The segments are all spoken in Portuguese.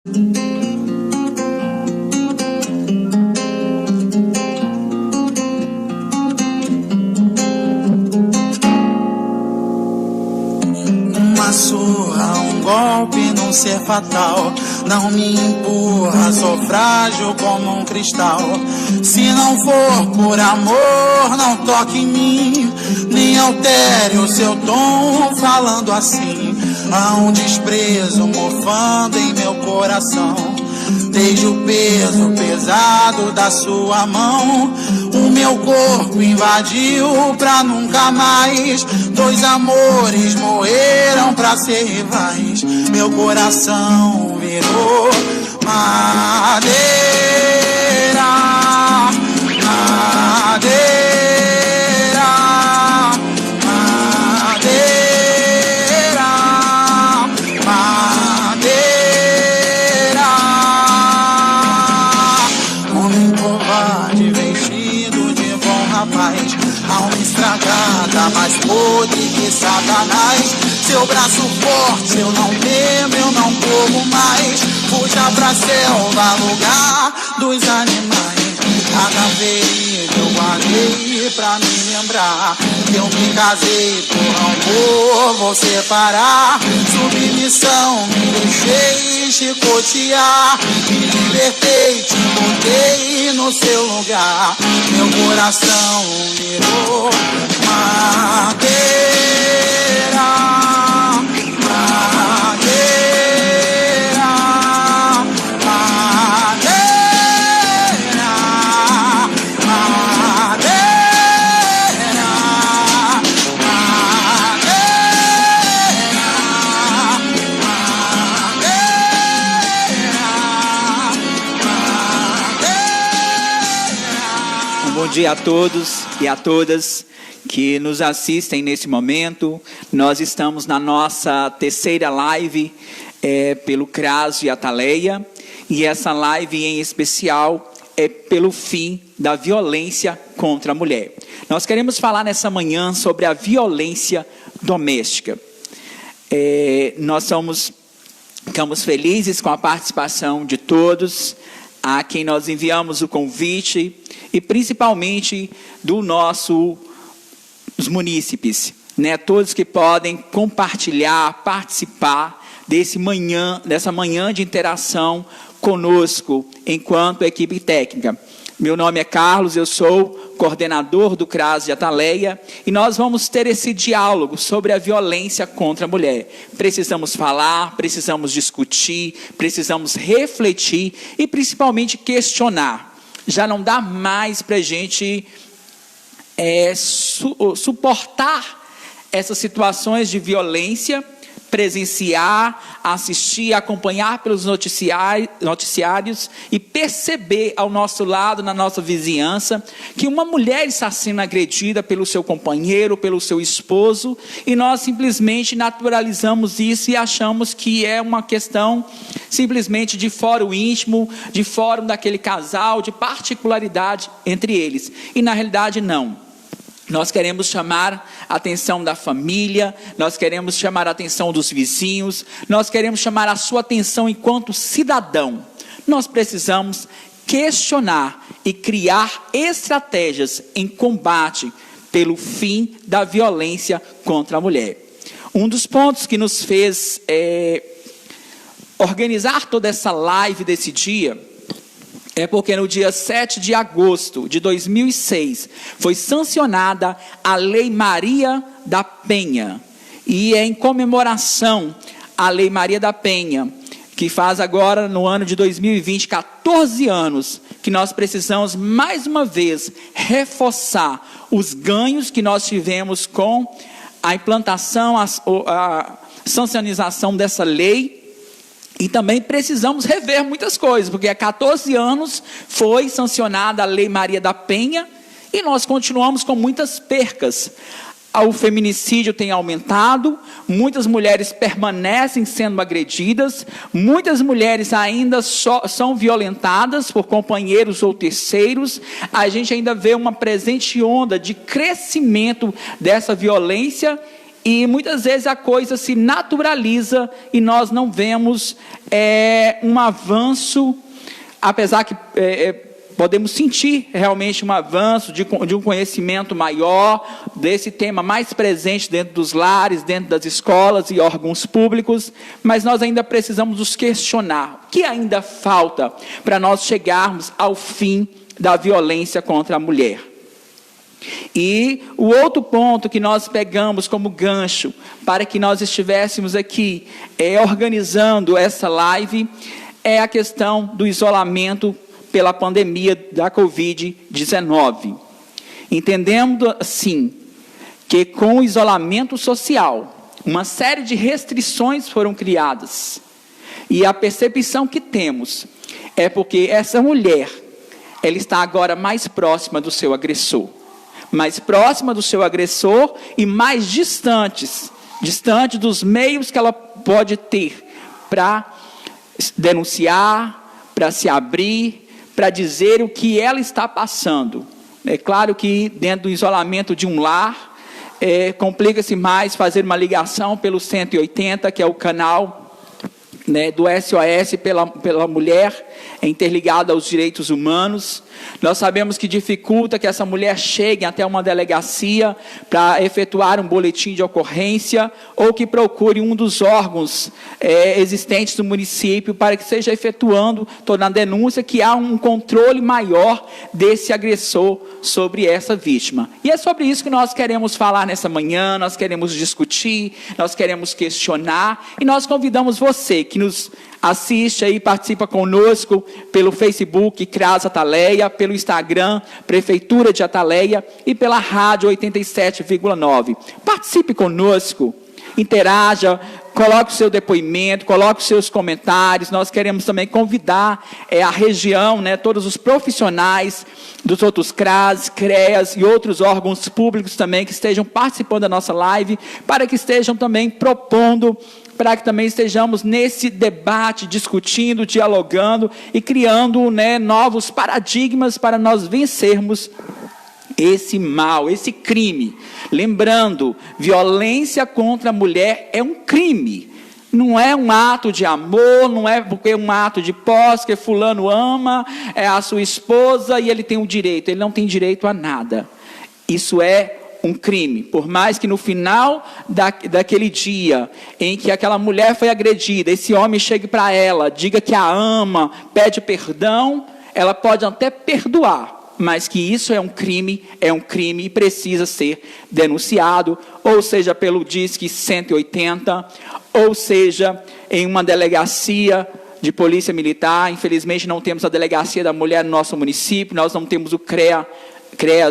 Uma surra, um golpe num ser fatal. Não me empurra, sou frágil como um cristal. Se não for por amor, não toque em mim, nem altere o seu tom falando assim. Há um desprezo mofando em meu coração, desde o peso pesado da sua mão. O meu corpo invadiu pra nunca mais. Dois amores morreram pra ser rivais. Meu coração virou madeira, madeira. Alma estragada, mais podre que Satanás. Seu braço forte, eu não temo, eu não corro mais. Fuja pra selva, lugar dos animais. Cada vez eu guardei pra me lembrar que eu me casei por amor, vou separar. Submissão, me deixei chicotear. Me libertei, te botei no seu lugar. Meu coração virou madeira, madeira, madeira, madeira, Bom dia a todos e a todas que nos assistem nesse momento. Nós estamos na nossa terceira live pelo CRAS de Ataleia, e essa live em especial é pelo fim da violência contra a mulher. Nós queremos falar nessa manhã sobre a violência doméstica. Nós ficamos felizes com a participação de todos, a quem nós enviamos o convite, e principalmente dos munícipes, todos que podem compartilhar, participar dessa manhã de interação conosco, enquanto equipe técnica. Meu nome é Carlos, eu sou coordenador do CRAS de Ataleia, e nós vamos ter esse diálogo sobre a violência contra a mulher. Precisamos falar, precisamos discutir, precisamos refletir e principalmente questionar. Já não dá mais para a gente suportar essas situações de violência, presenciar, assistir, acompanhar pelos noticiários e perceber ao nosso lado, na nossa vizinhança, que uma mulher está sendo agredida pelo seu companheiro, pelo seu esposo, e nós simplesmente naturalizamos isso e achamos que é uma questão simplesmente de fórum íntimo, de fórum daquele casal, de particularidade entre eles. E na realidade não. Nós queremos chamar a atenção da família, nós queremos chamar a atenção dos vizinhos, nós queremos chamar a sua atenção enquanto cidadão. Nós precisamos questionar e criar estratégias em combate pelo fim da violência contra a mulher. Um dos pontos que nos fez organizar toda essa live desse dia é porque no dia 7 de agosto de 2006 foi sancionada a Lei Maria da Penha. E é em comemoração à Lei Maria da Penha, que faz agora no ano de 2020, 14 anos, que nós precisamos mais uma vez reforçar os ganhos que nós tivemos com a implantação, a sancionização dessa lei. E também precisamos rever muitas coisas, porque há 14 anos foi sancionada a Lei Maria da Penha e nós continuamos com muitas percas. O feminicídio tem aumentado, muitas mulheres permanecem sendo agredidas, muitas mulheres ainda são violentadas por companheiros ou terceiros. A gente ainda vê uma presente onda de crescimento dessa violência e muitas vezes a coisa se naturaliza e nós não vemos um avanço, apesar que podemos sentir realmente um avanço de um conhecimento maior desse tema mais presente dentro dos lares, dentro das escolas e órgãos públicos, mas nós ainda precisamos nos questionar. O que ainda falta para nós chegarmos ao fim da violência contra a mulher? E o outro ponto que nós pegamos como gancho para que nós estivéssemos aqui organizando essa live é a questão do isolamento pela pandemia da Covid-19. Entendendo assim que com o isolamento social, uma série de restrições foram criadas, e a percepção que temos é porque essa mulher, ela está agora mais próxima do seu agressor, e mais distante dos meios que ela pode ter para denunciar, para se abrir, para dizer o que ela está passando. É claro que dentro do isolamento de um lar, complica-se mais fazer uma ligação pelo 180, que é o canal do SOS pela mulher, interligado aos direitos humanos. Nós sabemos que dificulta que essa mulher chegue até uma delegacia para efetuar um boletim de ocorrência, ou que procure um dos órgãos existentes do município para que seja efetuando toda a denúncia, que há um controle maior desse agressor sobre essa vítima. E é sobre isso que nós queremos falar nessa manhã, nós queremos discutir, nós queremos questionar, e nós convidamos você que nos assiste aí, participa conosco pelo Facebook CRAS Ataleia, pelo Instagram Prefeitura de Ataleia e pela Rádio 87,9. Participe conosco, interaja, coloque o seu depoimento, coloque os seus comentários. Nós queremos também convidar a região, todos os profissionais dos outros CRAS, CREAS e outros órgãos públicos também que estejam participando da nossa live, para que estejam também propondo, para que também estejamos nesse debate, discutindo, dialogando e criando novos paradigmas para nós vencermos esse mal, esse crime. Lembrando, violência contra a mulher é um crime. Não é um ato de amor, não é porque é um ato de posse, que fulano ama a sua esposa e ele tem um direito. Ele não tem direito a nada. Isso é um crime. Por mais que no final daquele dia em que aquela mulher foi agredida, esse homem chegue para ela, diga que a ama, pede perdão, ela pode até perdoar, mas que isso é um crime e precisa ser denunciado, ou seja, pelo Disque 180, ou seja, em uma delegacia de polícia militar. Infelizmente não temos a delegacia da mulher no nosso município, nós não temos o CREAS,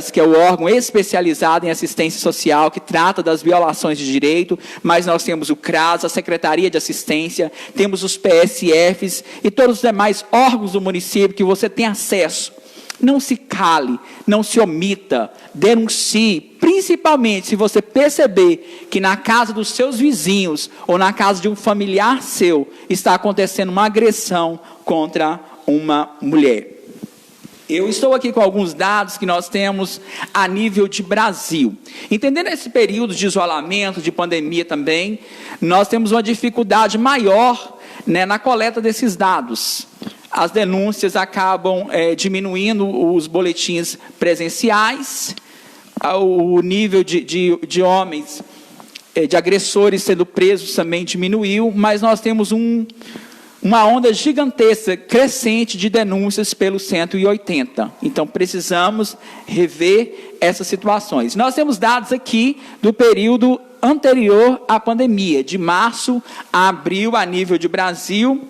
que é o órgão especializado em assistência social, que trata das violações de direito, mas nós temos o CRAS, a Secretaria de Assistência, temos os PSFs e todos os demais órgãos do município que você tem acesso. Não se cale, não se omita, denuncie, principalmente se você perceber que na casa dos seus vizinhos ou na casa de um familiar seu está acontecendo uma agressão contra uma mulher. Eu estou aqui com alguns dados que nós temos a nível de Brasil. Entendendo esse período de isolamento, de pandemia também, nós temos uma dificuldade maior na coleta desses dados. As denúncias acabam diminuindo os boletins presenciais, o nível de homens, de agressores sendo presos também diminuiu, mas nós temos uma onda gigantesca, crescente de denúncias pelo 180. Então, precisamos rever essas situações. Nós temos dados aqui do período anterior à pandemia, de março a abril, a nível de Brasil.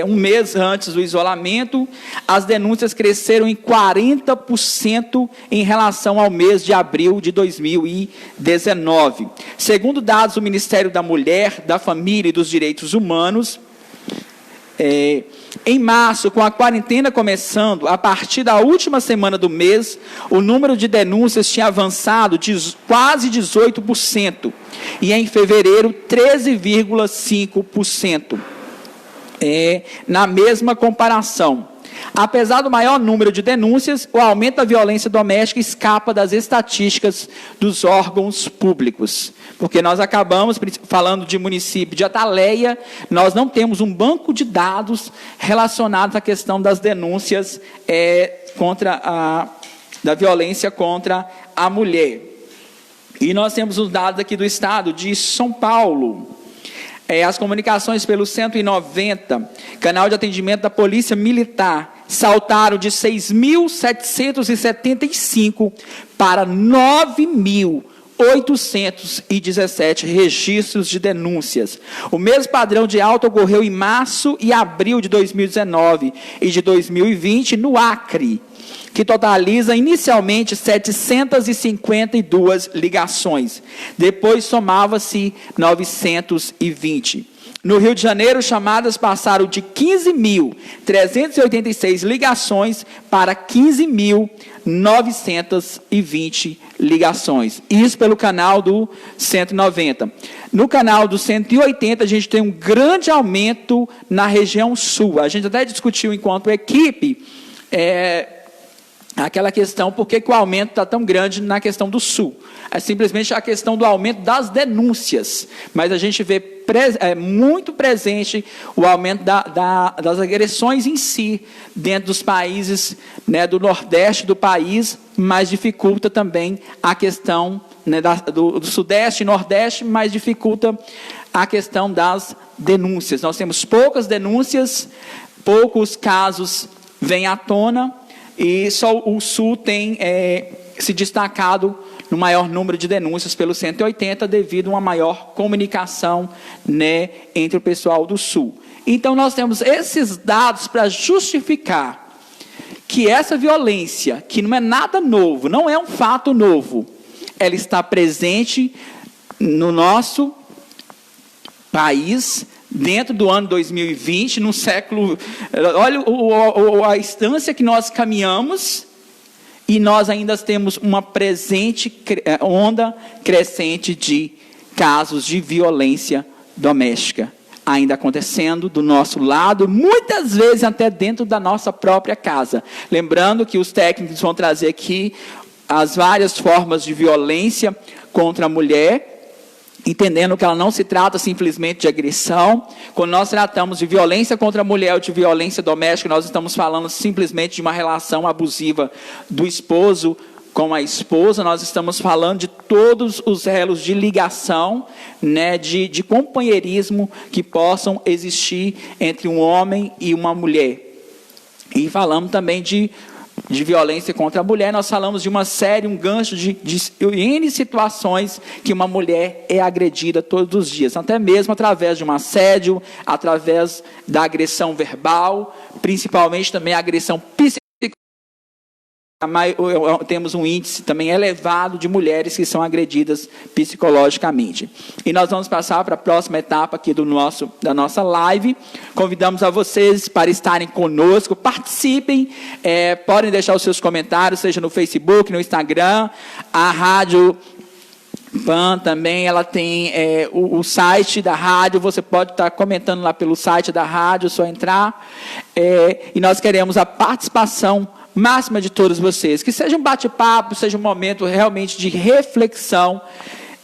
Um mês antes do isolamento, as denúncias cresceram em 40% em relação ao mês de abril de 2019. Segundo dados do Ministério da Mulher, da Família e dos Direitos Humanos, em março, com a quarentena começando, a partir da última semana do mês, o número de denúncias tinha avançado de quase 18%, e em fevereiro, 13,5%. Na mesma comparação, Apesar do maior número de denúncias, o aumento da violência doméstica escapa das estatísticas dos órgãos públicos. Porque nós acabamos falando de município de Ataleia, nós não temos um banco de dados relacionados à questão das denúncias da violência contra a mulher. E nós temos os dados aqui do estado de São Paulo. As comunicações pelo 190, canal de atendimento da Polícia Militar, saltaram de 6.775 para 9.817 registros de denúncias. O mesmo padrão de alta ocorreu em março e abril de 2019 e de 2020 no Acre, que totaliza inicialmente 752 ligações. Depois somava-se 920. No Rio de Janeiro, chamadas passaram de 15.386 ligações para 15.920 ligações. Isso pelo canal do 190. No canal do 180, a gente tem um grande aumento na região sul. A gente até discutiu enquanto equipe aquela questão, por que o aumento está tão grande na questão do sul? É simplesmente a questão do aumento das denúncias, mas a gente vê muito presente o aumento das agressões em si, dentro dos países, né, do nordeste do país, mas dificulta também a questão, né, do sudeste e nordeste, mas dificulta a questão das denúncias. Nós temos poucas denúncias, poucos casos vêm à tona, e só o Sul tem se destacado no maior número de denúncias pelo 180, devido a uma maior comunicação, né, entre o pessoal do Sul. Então, nós temos esses dados para justificar que essa violência, que não é nada novo, não é um fato novo, ela está presente no nosso país, dentro do ano 2020, no século... Olha a instância que nós caminhamos, e nós ainda temos uma onda crescente de casos de violência doméstica ainda acontecendo do nosso lado, muitas vezes até dentro da nossa própria casa. Lembrando que os técnicos vão trazer aqui as várias formas de violência contra a mulher, entendendo que ela não se trata simplesmente de agressão. Quando nós tratamos de violência contra a mulher ou de violência doméstica, nós estamos falando simplesmente de uma relação abusiva do esposo com a esposa. Nós estamos falando de todos os elos de ligação, né, de companheirismo que possam existir entre um homem e uma mulher. E falamos também de violência contra a mulher. Nós falamos de uma série, um gancho de N situações que uma mulher é agredida todos os dias, até mesmo através de um assédio, através da agressão verbal, principalmente também a agressão psicológica. Temos um índice também elevado de mulheres que são agredidas psicologicamente. E nós vamos passar para a próxima etapa aqui da nossa live. Convidamos a vocês para estarem conosco, participem, podem deixar os seus comentários, seja no Facebook, no Instagram. A Rádio PAN também, ela tem o site da rádio, você pode estar comentando lá pelo site da rádio, é só entrar. E nós queremos a participação máxima de todos vocês, que seja um bate-papo, seja um momento realmente de reflexão.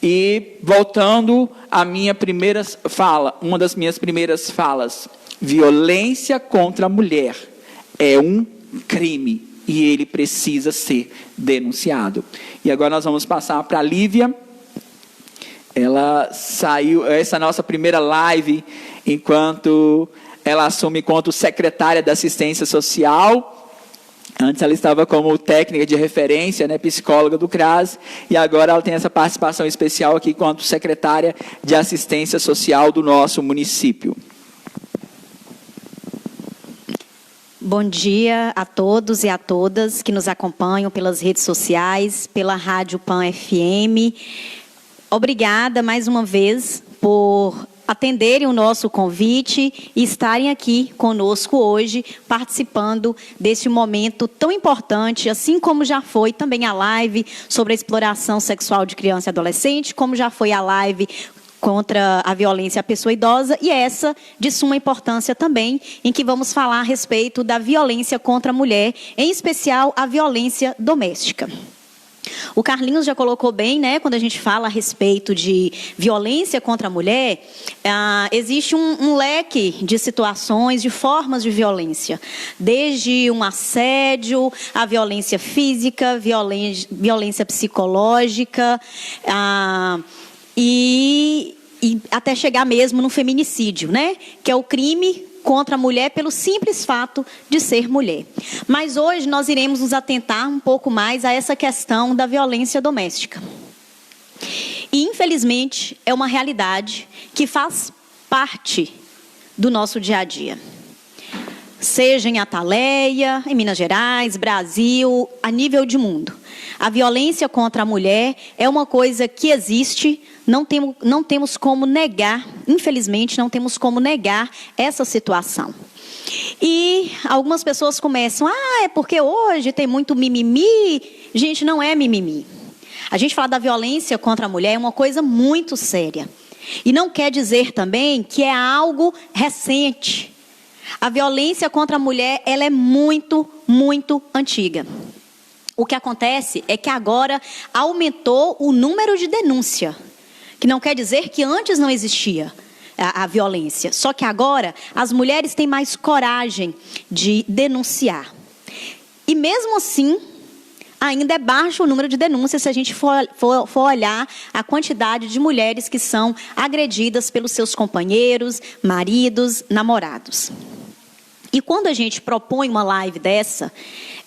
E voltando à minha primeira fala, uma das minhas primeiras falas, violência contra a mulher é um crime e ele precisa ser denunciado. E agora nós vamos passar para a Lívia. Ela saiu, essa é a nossa primeira live, enquanto ela assume enquanto secretária da Assistência Social. Antes ela estava como técnica de referência, né, psicóloga do CRAS, e agora ela tem essa participação especial aqui enquanto secretária de Assistência Social do nosso município. Bom dia a todos e a todas que nos acompanham pelas redes sociais, pela Rádio PAN FM. Obrigada mais uma vez por atenderem o nosso convite e estarem aqui conosco hoje, participando desse momento tão importante, assim como já foi também a live sobre a exploração sexual de criança e adolescente, como já foi a live contra a violência à pessoa idosa, e essa de suma importância também, em que vamos falar a respeito da violência contra a mulher, em especial a violência doméstica. O Carlinhos já colocou bem, né, quando a gente fala a respeito de violência contra a mulher, existe um leque de situações, de formas de violência, desde um assédio, a violência física, violência psicológica, e até chegar mesmo no feminicídio, né, que é o crime contra a mulher pelo simples fato de ser mulher. Mas hoje nós iremos nos atentar um pouco mais a essa questão da violência doméstica. E, infelizmente, é uma realidade que faz parte do nosso dia a dia. Seja em Ataleia, em Minas Gerais, Brasil, a nível de mundo. A violência contra a mulher é uma coisa que existe, não temos como negar, infelizmente, não temos como negar essa situação. E algumas pessoas começam, é porque hoje tem muito mimimi. Gente, não é mimimi. A gente falar da violência contra a mulher é uma coisa muito séria. E não quer dizer também que é algo recente. A violência contra a mulher, ela é muito, muito antiga. O que acontece é que agora aumentou o número de denúncia, que não quer dizer que antes não existia a violência, só que agora as mulheres têm mais coragem de denunciar. E mesmo assim, ainda é baixo o número de denúncias se a gente for olhar a quantidade de mulheres que são agredidas pelos seus companheiros, maridos, namorados. E quando a gente propõe uma live dessa,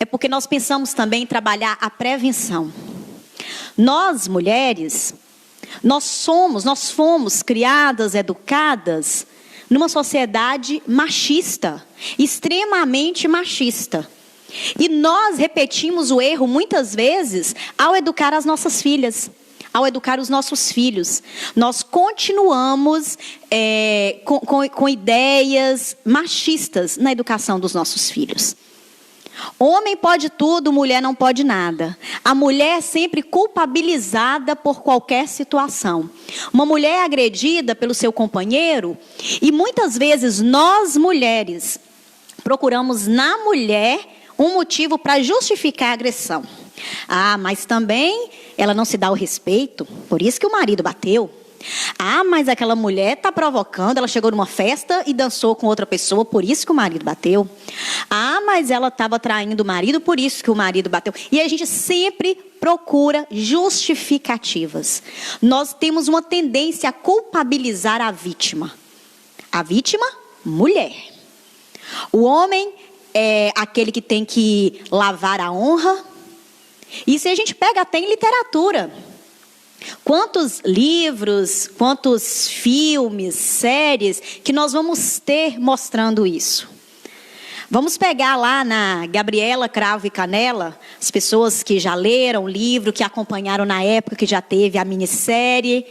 é porque nós pensamos também em trabalhar a prevenção. Nós, mulheres, nós fomos criadas, educadas numa sociedade machista, extremamente machista. E nós repetimos o erro muitas vezes ao educar as nossas filhas, ao educar os nossos filhos. Nós continuamos com ideias machistas na educação dos nossos filhos. Homem pode tudo, mulher não pode nada. A mulher é sempre culpabilizada por qualquer situação. Uma mulher é agredida pelo seu companheiro e muitas vezes nós, mulheres, procuramos na mulher um motivo para justificar a agressão. Mas também ela não se dá o respeito, por isso que o marido bateu. Mas aquela mulher está provocando, ela chegou numa festa e dançou com outra pessoa, por isso que o marido bateu. Mas ela estava traindo o marido, por isso que o marido bateu. E a gente sempre procura justificativas. Nós temos uma tendência a culpabilizar a vítima. A vítima, mulher. O homem é aquele que tem que lavar a honra. E se a gente pega até em literatura, quantos livros, quantos filmes, séries que nós vamos ter mostrando isso? Vamos pegar lá na Gabriela Cravo e Canela, as pessoas que já leram o livro, que acompanharam na época que já teve a minissérie.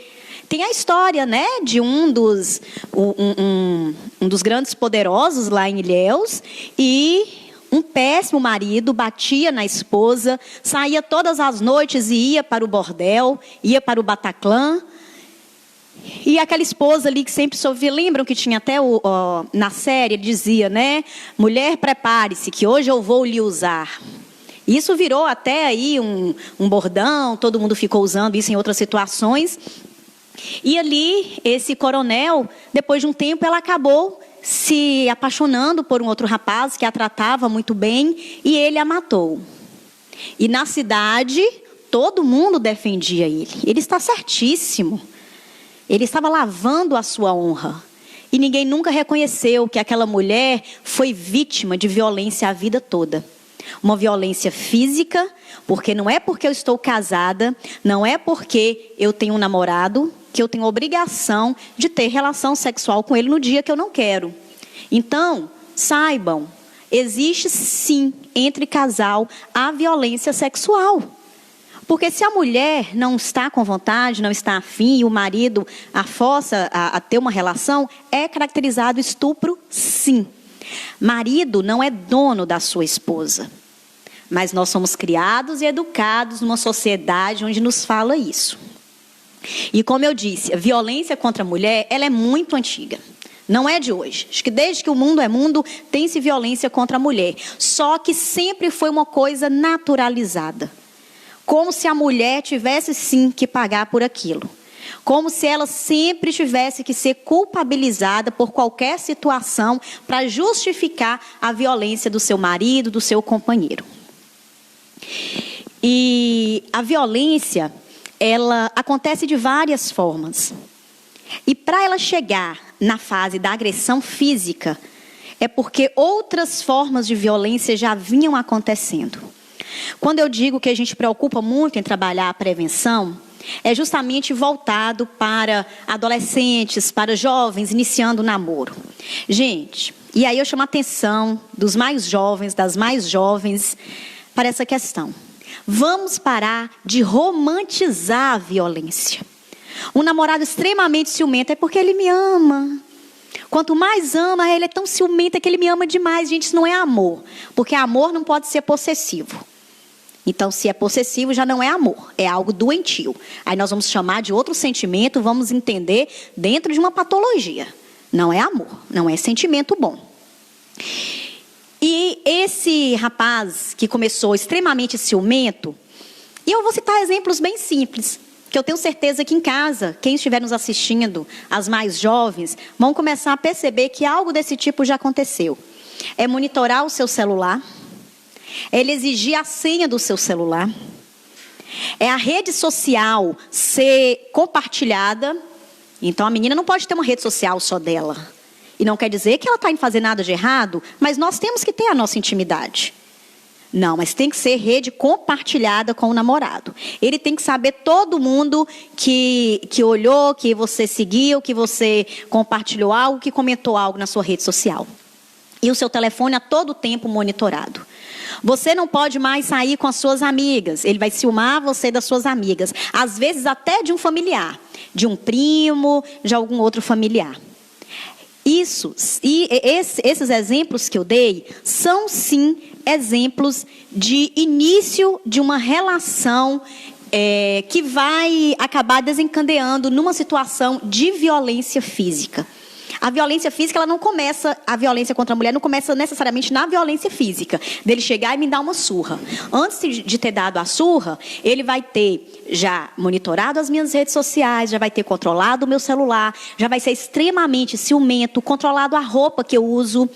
Tem a história, né, de um dos grandes poderosos lá em Ilhéus, e um péssimo marido batia na esposa, saía todas as noites e ia para o bordel, ia para o Bataclan. E aquela esposa ali que sempre sofria, lembram que tinha até na série, ele dizia, né? Mulher, prepare-se, que hoje eu vou lhe usar. Isso virou até aí um bordão, todo mundo ficou usando isso em outras situações. E ali, esse coronel, depois de um tempo, ela acabou se apaixonando por um outro rapaz que a tratava muito bem e ele a matou. E na cidade, todo mundo defendia ele. Ele está certíssimo. Ele estava lavando a sua honra. E ninguém nunca reconheceu que aquela mulher foi vítima de violência a vida toda. Uma violência física, porque não é porque eu estou casada, não é porque eu tenho um namorado, que eu tenho obrigação de ter relação sexual com ele no dia que eu não quero. Então, saibam, existe sim, entre casal, a violência sexual. Porque se a mulher não está com vontade, não está afim, e o marido a força a ter uma relação, é caracterizado estupro, sim. Marido não é dono da sua esposa. Mas nós somos criados e educados numa sociedade onde nos fala isso. E como eu disse, a violência contra a mulher, ela é muito antiga. Não é de hoje. Acho que desde que o mundo é mundo, tem-se violência contra a mulher. Só que sempre foi uma coisa naturalizada. Como se a mulher tivesse sim que pagar por aquilo. Como se ela sempre tivesse que ser culpabilizada por qualquer situação para justificar a violência do seu marido, do seu companheiro. E a violência, ela acontece de várias formas. E para ela chegar na fase da agressão física, é porque outras formas de violência já vinham acontecendo. Quando eu digo que a gente preocupa muito em trabalhar a prevenção, é justamente voltado para adolescentes, para jovens iniciando o namoro. Gente, e aí eu chamo a atenção dos mais jovens, das mais jovens, para essa questão. Vamos parar de romantizar a violência. Um namorado extremamente ciumento é porque ele me ama. Quanto mais ama, ele é tão ciumento que ele me ama demais. Gente, isso não é amor. Porque amor não pode ser possessivo. Então, se é possessivo, já não é amor. É algo doentio. Aí nós vamos chamar de outro sentimento, vamos entender dentro de uma patologia. Não é amor, não é sentimento bom. E esse rapaz que começou extremamente ciumento, e eu vou citar exemplos bem simples, que eu tenho certeza que em casa, quem estiver nos assistindo, as mais jovens, vão começar a perceber que algo desse tipo já aconteceu. É monitorar o seu celular, é ele exigir a senha do seu celular, é a rede social ser compartilhada. Então a menina não pode ter uma rede social só dela. E não quer dizer que ela está indo fazer nada de errado, mas nós temos que ter a nossa intimidade. Não, mas tem que ser rede compartilhada com o namorado. Ele tem que saber todo mundo que olhou, que você seguiu, que você compartilhou algo, que comentou algo na sua rede social. E o seu telefone a todo tempo monitorado. Você não pode mais sair com as suas amigas. Ele vai ciumar você das suas amigas. Às vezes até de um familiar, de um primo, de algum outro familiar. Esses exemplos que eu dei são, sim, exemplos de início de uma relação que vai acabar desencadeando numa situação de violência física. A violência física, a violência contra a mulher não começa necessariamente na violência física, dele chegar e me dar uma surra. Antes de ter dado a surra, ele vai ter já monitorado as minhas redes sociais, já vai ter controlado o meu celular, já vai ser extremamente ciumento, controlado a roupa que eu uso,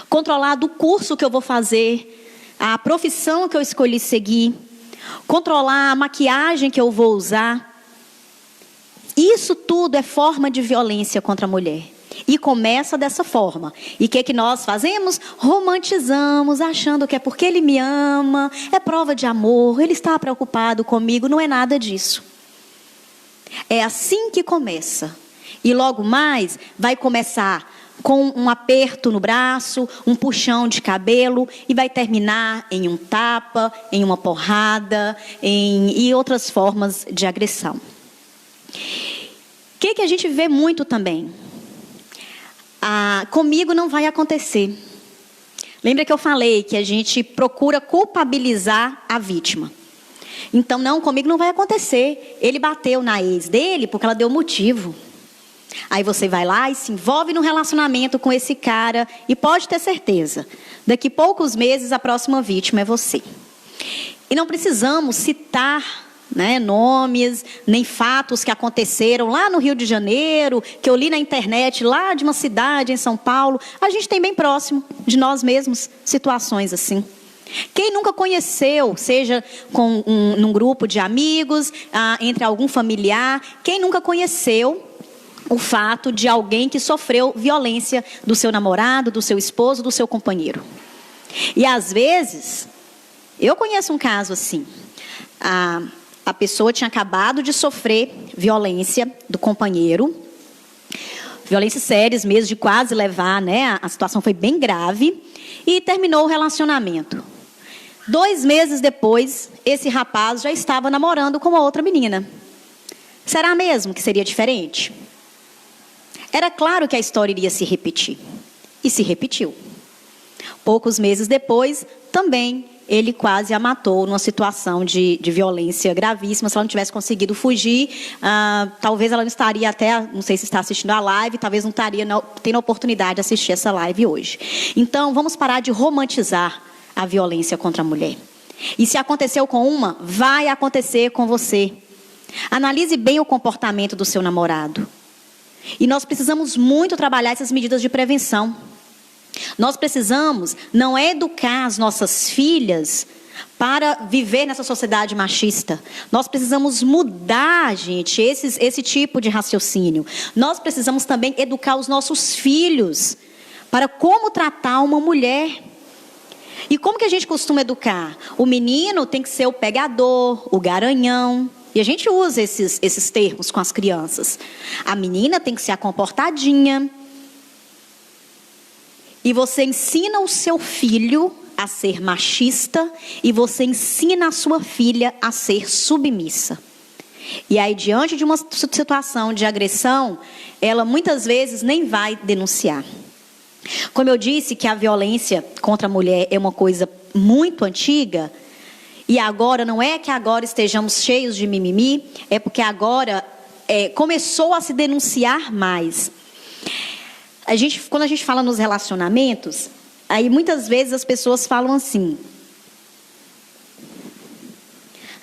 controlado o curso que eu vou fazer, a profissão que eu escolhi seguir, controlar a maquiagem que eu vou usar. Isso tudo é forma de violência contra a mulher. E começa dessa forma. E o que nós fazemos? Romantizamos, achando que é porque ele me ama, é prova de amor, ele está preocupado comigo. Não é nada disso. É assim que começa. E logo mais vai começar com um aperto no braço, um puxão de cabelo, e vai terminar em um tapa, em uma porrada, e outras formas de agressão. O que a gente vê muito também? Comigo não vai acontecer. Lembra que eu falei que a gente procura culpabilizar a vítima. Então, não, comigo não vai acontecer. Ele bateu na ex dele porque ela deu motivo. Aí você vai lá e se envolve num relacionamento com esse cara e pode ter certeza, daqui poucos meses a próxima vítima é você. E não precisamos citar nomes, nem fatos que aconteceram lá no Rio de Janeiro, que eu li na internet, lá de uma cidade em São Paulo. A gente tem bem próximo de nós mesmos situações assim. Quem nunca conheceu, seja num grupo de amigos, entre algum familiar, quem nunca conheceu o fato de alguém que sofreu violência do seu namorado, do seu esposo, do seu companheiro? E às vezes, eu conheço um caso assim. A pessoa tinha acabado de sofrer violência do companheiro, violências sérias mesmo, de quase levar, a situação foi bem grave, e terminou o relacionamento. 2 meses depois, esse rapaz já estava namorando com uma outra menina. Será mesmo que seria diferente? Era claro que a história iria se repetir. E se repetiu. Poucos meses depois, também ele quase a matou numa situação de violência gravíssima. Se ela não tivesse conseguido fugir, talvez ela não estaria até, não sei se está assistindo a live, talvez não estaria tendo a oportunidade de assistir essa live hoje. Então, vamos parar de romantizar a violência contra a mulher. E se aconteceu com uma, vai acontecer com você. Analise bem o comportamento do seu namorado. E nós precisamos muito trabalhar essas medidas de prevenção. Nós precisamos não educar as nossas filhas para viver nessa sociedade machista. Nós precisamos mudar, gente, esse tipo de raciocínio. Nós precisamos também educar os nossos filhos para como tratar uma mulher. E como que a gente costuma educar? O menino tem que ser o pegador, o garanhão. E a gente usa esses termos com as crianças. A menina tem que ser a comportadinha. E você ensina o seu filho a ser machista e você ensina a sua filha a ser submissa. E aí, diante de uma situação de agressão, ela muitas vezes nem vai denunciar. Como eu disse que a violência contra a mulher é uma coisa muito antiga, e agora não é que agora estejamos cheios de mimimi, é porque agora começou a se denunciar mais. Quando a gente fala nos relacionamentos, aí muitas vezes as pessoas falam assim: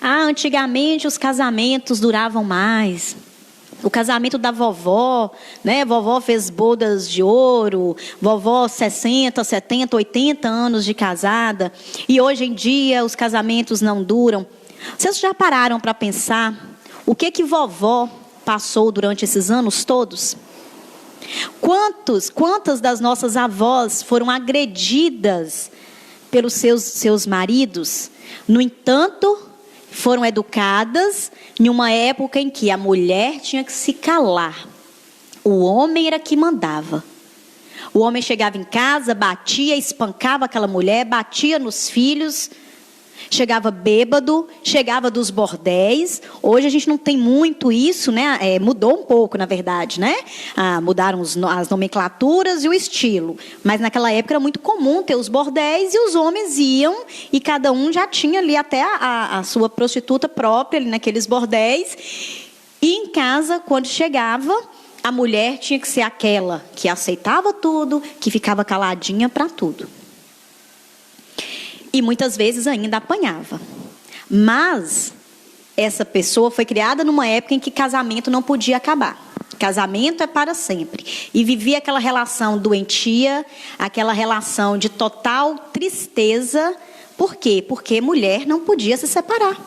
antigamente os casamentos duravam mais. O casamento da vovó, né? Vovó fez bodas de ouro, vovó 60, 70, 80 anos de casada. E hoje em dia os casamentos não duram. Vocês já pararam para pensar o que vovó passou durante esses anos todos? Quantas das nossas avós foram agredidas pelos seus maridos? No entanto, foram educadas em uma época em que a mulher tinha que se calar. O homem era que mandava. O homem chegava em casa, batia, espancava aquela mulher, batia nos filhos, chegava bêbado, chegava dos bordéis. Hoje a gente não tem muito isso, né? Mudou um pouco, na verdade, né? Mudaram as nomenclaturas e o estilo. Mas naquela época era muito comum ter os bordéis e os homens iam e cada um já tinha ali até a sua prostituta própria ali naqueles bordéis. E em casa, quando chegava, a mulher tinha que ser aquela que aceitava tudo, que ficava caladinha para tudo. E muitas vezes ainda apanhava. Mas essa pessoa foi criada numa época em que casamento não podia acabar. Casamento é para sempre. E vivia aquela relação doentia, aquela relação de total tristeza. Por quê? Porque mulher não podia se separar.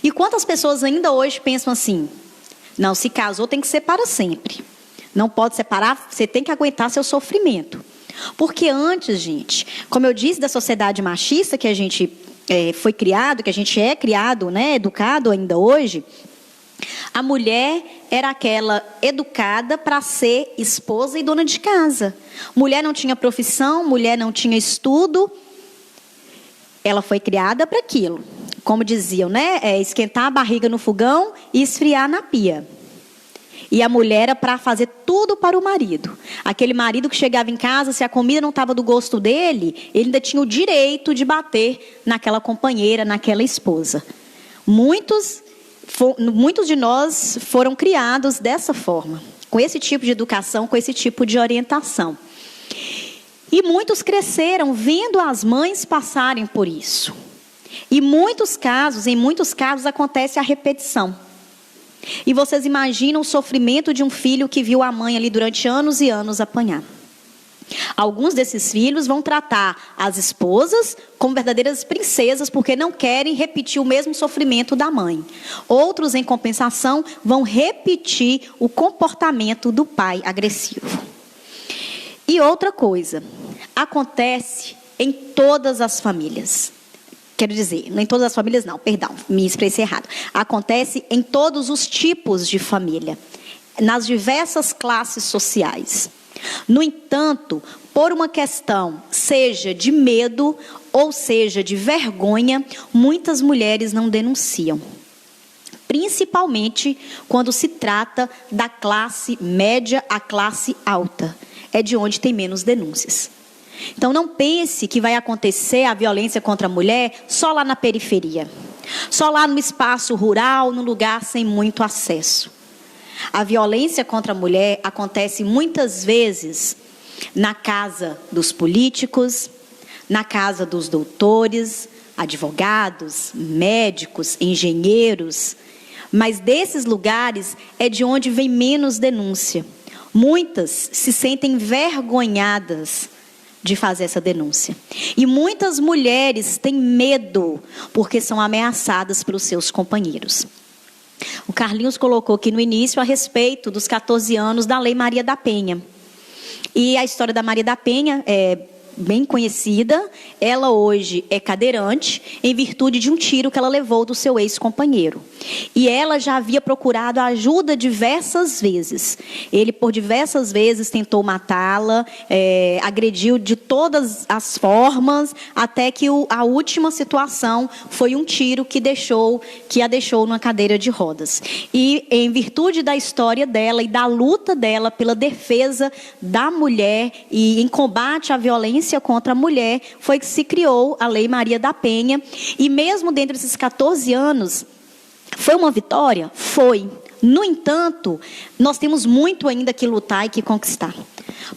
E quantas pessoas ainda hoje pensam assim: não, se casou tem que ser para sempre. Não pode separar, você tem que aguentar seu sofrimento. Porque antes, gente, como eu disse da sociedade machista que a gente foi criado, que a gente é criado, né, educado ainda hoje, a mulher era aquela educada para ser esposa e dona de casa. Mulher não tinha profissão, mulher não tinha estudo, ela foi criada para aquilo. Como diziam, né, esquentar a barriga no fogão e esfriar na pia. E a mulher era para fazer tudo para o marido. Aquele marido que chegava em casa, se a comida não estava do gosto dele, ele ainda tinha o direito de bater naquela companheira, naquela esposa. Muitos de nós foram criados dessa forma, com esse tipo de educação, com esse tipo de orientação. E muitos cresceram vendo as mães passarem por isso. E em muitos casos acontece a repetição. E vocês imaginam o sofrimento de um filho que viu a mãe ali durante anos e anos apanhar. Alguns desses filhos vão tratar as esposas como verdadeiras princesas porque não querem repetir o mesmo sofrimento da mãe. Outros, em compensação, vão repetir o comportamento do pai agressivo. E outra coisa, acontece em todas as famílias. Quero dizer, não em todas as famílias não, perdão, me expressei errado. Acontece em todos os tipos de família, nas diversas classes sociais. No entanto, por uma questão, seja de medo ou seja de vergonha, muitas mulheres não denunciam. Principalmente quando se trata da classe média à classe alta. É de onde tem menos denúncias. Então não pense que vai acontecer a violência contra a mulher só lá na periferia. Só lá no espaço rural, num lugar sem muito acesso. A violência contra a mulher acontece muitas vezes na casa dos políticos, na casa dos doutores, advogados, médicos, engenheiros. Mas desses lugares é de onde vem menos denúncia. Muitas se sentem envergonhadas de fazer essa denúncia. E muitas mulheres têm medo porque são ameaçadas pelos seus companheiros. O Carlinhos colocou aqui no início a respeito dos 14 anos da Lei Maria da Penha. E a história da Maria da Penha é bem conhecida. Ela hoje é cadeirante em virtude de um tiro que ela levou do seu ex-companheiro. E ela já havia procurado ajuda diversas vezes. Ele, por diversas vezes, tentou matá-la, agrediu de todas as formas, até que a última situação foi um tiro que a deixou numa cadeira de rodas. E, em virtude da história dela e da luta dela pela defesa da mulher e em combate à violência contra a mulher, foi que se criou a Lei Maria da Penha. E mesmo dentro desses 14 anos, foi uma vitória? Foi. No entanto, nós temos muito ainda que lutar e que conquistar.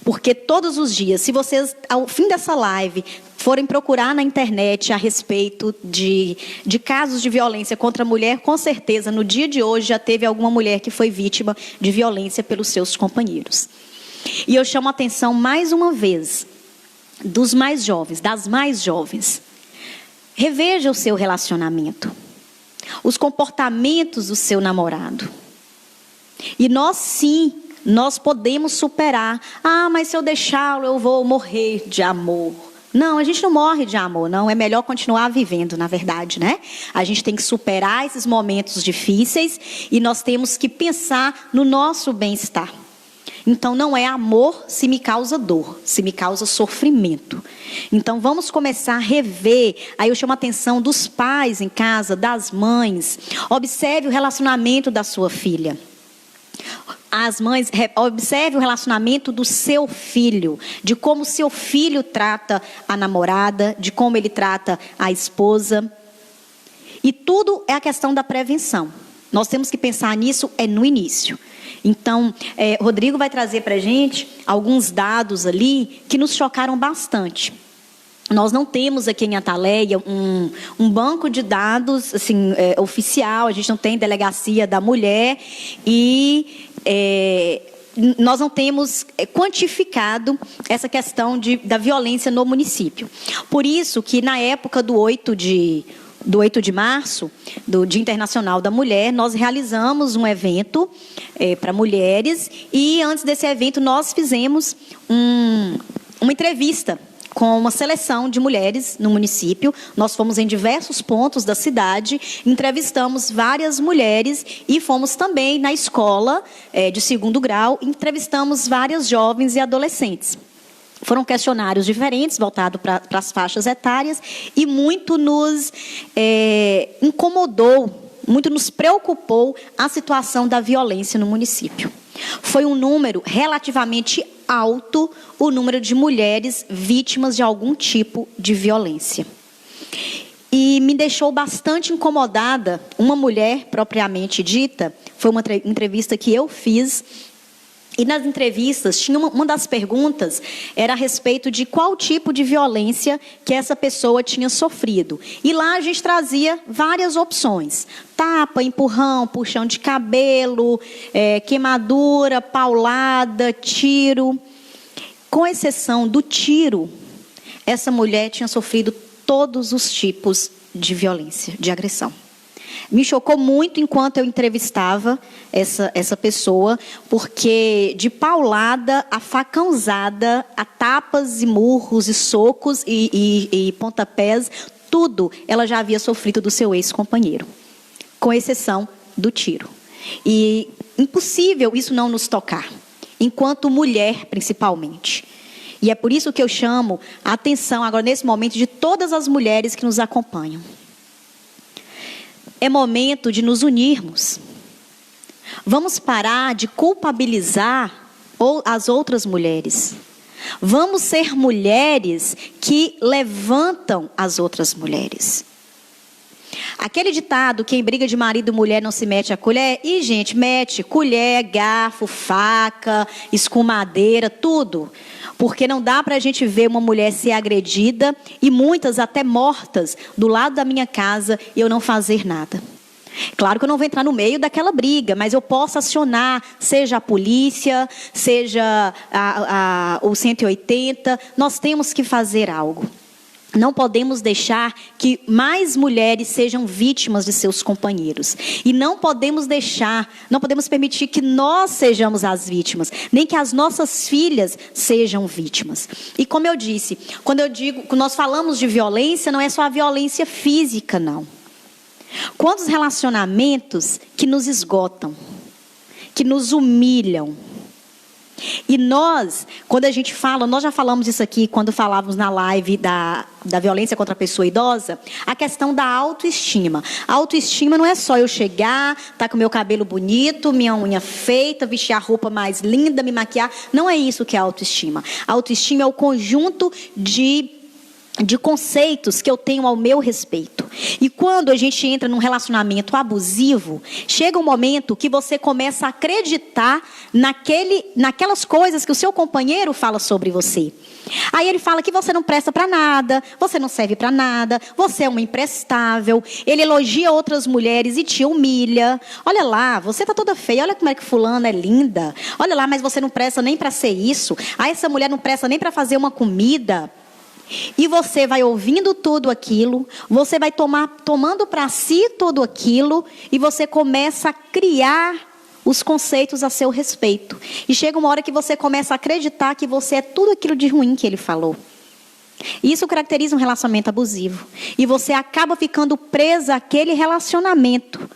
Porque todos os dias, se vocês, ao fim dessa live, forem procurar na internet a respeito de casos de violência contra a mulher, com certeza, no dia de hoje, já teve alguma mulher que foi vítima de violência pelos seus companheiros. E eu chamo a atenção mais uma vez dos mais jovens, das mais jovens. Reveja o seu relacionamento, os comportamentos do seu namorado. E nós podemos superar. Ah, mas se eu deixá-lo, eu vou morrer de amor. Não, a gente não morre de amor, não. É melhor continuar vivendo, na verdade, né? A gente tem que superar esses momentos difíceis e nós temos que pensar no nosso bem-estar. Então, não é amor se me causa dor, se me causa sofrimento. Então, vamos começar a rever. Aí eu chamo a atenção dos pais em casa, das mães. Observe o relacionamento da sua filha. As mães, observe o relacionamento do seu filho, de como o seu filho trata a namorada, de como ele trata a esposa. E tudo é a questão da prevenção. Nós temos que pensar nisso no início. Então, Rodrigo vai trazer para a gente alguns dados ali que nos chocaram bastante. Nós não temos aqui em Ataleia um banco de dados assim, oficial, a gente não tem delegacia da mulher e nós não temos quantificado essa questão da violência no município. Por isso que na época do 8 de março, do Dia Internacional da Mulher, nós realizamos um evento para mulheres e antes desse evento nós fizemos uma entrevista com uma seleção de mulheres no município. Nós fomos em diversos pontos da cidade, entrevistamos várias mulheres e fomos também na escola de 2º grau, entrevistamos várias jovens e adolescentes. Foram questionários diferentes, voltados para as faixas etárias, e muito nos incomodou, muito nos preocupou a situação da violência no município. Foi um número relativamente alto, o número de mulheres vítimas de algum tipo de violência. E me deixou bastante incomodada uma mulher propriamente dita, foi uma entrevista que eu fiz. E nas entrevistas, tinha uma das perguntas era a respeito de qual tipo de violência que essa pessoa tinha sofrido. E lá a gente trazia várias opções. Tapa, empurrão, puxão de cabelo, queimadura, paulada, tiro. Com exceção do tiro, essa mulher tinha sofrido todos os tipos de violência, de agressão. Me chocou muito enquanto eu entrevistava essa pessoa, porque de paulada a facãozada, a tapas e murros e socos e pontapés, tudo ela já havia sofrido do seu ex-companheiro, com exceção do tiro. E impossível isso não nos tocar, enquanto mulher principalmente. E é por isso que eu chamo a atenção agora nesse momento de todas as mulheres que nos acompanham. É momento de nos unirmos. Vamos parar de culpabilizar as outras mulheres. Vamos ser mulheres que levantam as outras mulheres. Aquele ditado, quem briga de marido e mulher não se mete a colher. E, gente, mete colher, garfo, faca, escumadeira, tudo. Porque não dá para a gente ver uma mulher ser agredida e muitas até mortas do lado da minha casa e eu não fazer nada. Claro que eu não vou entrar no meio daquela briga, mas eu posso acionar, seja a polícia, seja o 180. Nós temos que fazer algo. Não podemos deixar que mais mulheres sejam vítimas de seus companheiros. E não podemos permitir que nós sejamos as vítimas, nem que as nossas filhas sejam vítimas. E como eu disse, quando nós falamos de violência, não é só a violência física, não. Quantos relacionamentos que nos esgotam, que nos humilham. E nós, quando a gente fala, nós já falamos isso aqui quando falávamos na live da violência contra a pessoa idosa, a questão da autoestima. A autoestima não é só eu chegar, estar com meu cabelo bonito, minha unha feita, vestir a roupa mais linda, me maquiar. Não é isso que é autoestima. A autoestima é o conjunto de conceitos que eu tenho ao meu respeito. E quando a gente entra num relacionamento abusivo, chega um momento que você começa a acreditar naquelas coisas que o seu companheiro fala sobre você. Aí ele fala que você não presta para nada, você não serve para nada, você é uma imprestável. Ele elogia outras mulheres e te humilha. Olha lá, você está toda feia, olha como é que fulana é linda. Olha lá, mas você não presta nem para ser isso. Ah, essa mulher não presta nem para fazer uma comida. E você vai ouvindo tudo aquilo, você vai tomando para si tudo aquilo, e você começa a criar os conceitos a seu respeito. E chega uma hora que você começa a acreditar que você é tudo aquilo de ruim que ele falou. Isso caracteriza um relacionamento abusivo. E você acaba ficando presa àquele relacionamento.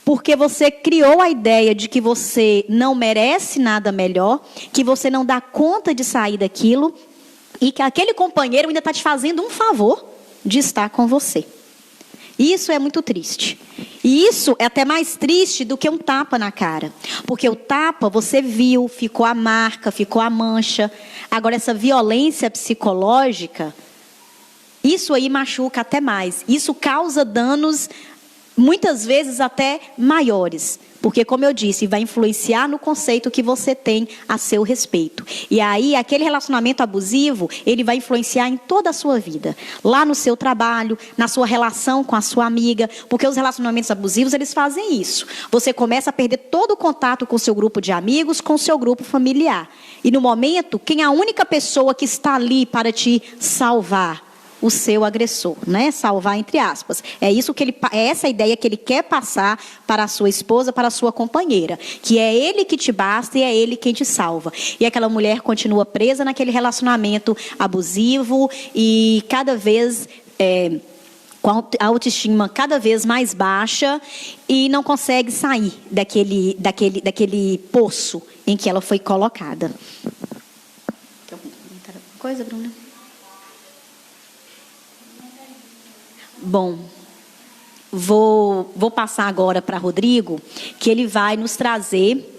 Porque você criou a ideia de que você não merece nada melhor, que você não dá conta de sair daquilo, e que aquele companheiro ainda está te fazendo um favor de estar com você. Isso é muito triste. E isso é até mais triste do que um tapa na cara. Porque o tapa, você viu, ficou a marca, ficou a mancha. Agora, essa violência psicológica, isso aí machuca até mais. Isso causa danos, muitas vezes até maiores. Porque, como eu disse, vai influenciar no conceito que você tem a seu respeito. E aí, aquele relacionamento abusivo, ele vai influenciar em toda a sua vida. Lá no seu trabalho, na sua relação com a sua amiga. Porque os relacionamentos abusivos, eles fazem isso. Você começa a perder todo o contato com o seu grupo de amigos, com o seu grupo familiar. E no momento, quem é a única pessoa que está ali para te salvar? O seu agressor, né? Salvar entre aspas. É essa a ideia que ele quer passar para a sua esposa, para a sua companheira, que é ele que te basta e é ele quem te salva. E aquela mulher continua presa naquele relacionamento abusivo e cada vez com a autoestima cada vez mais baixa e não consegue sair daquele poço em que ela foi colocada. Coisa, Bruna? Bom, vou passar agora para Rodrigo, que ele vai nos trazer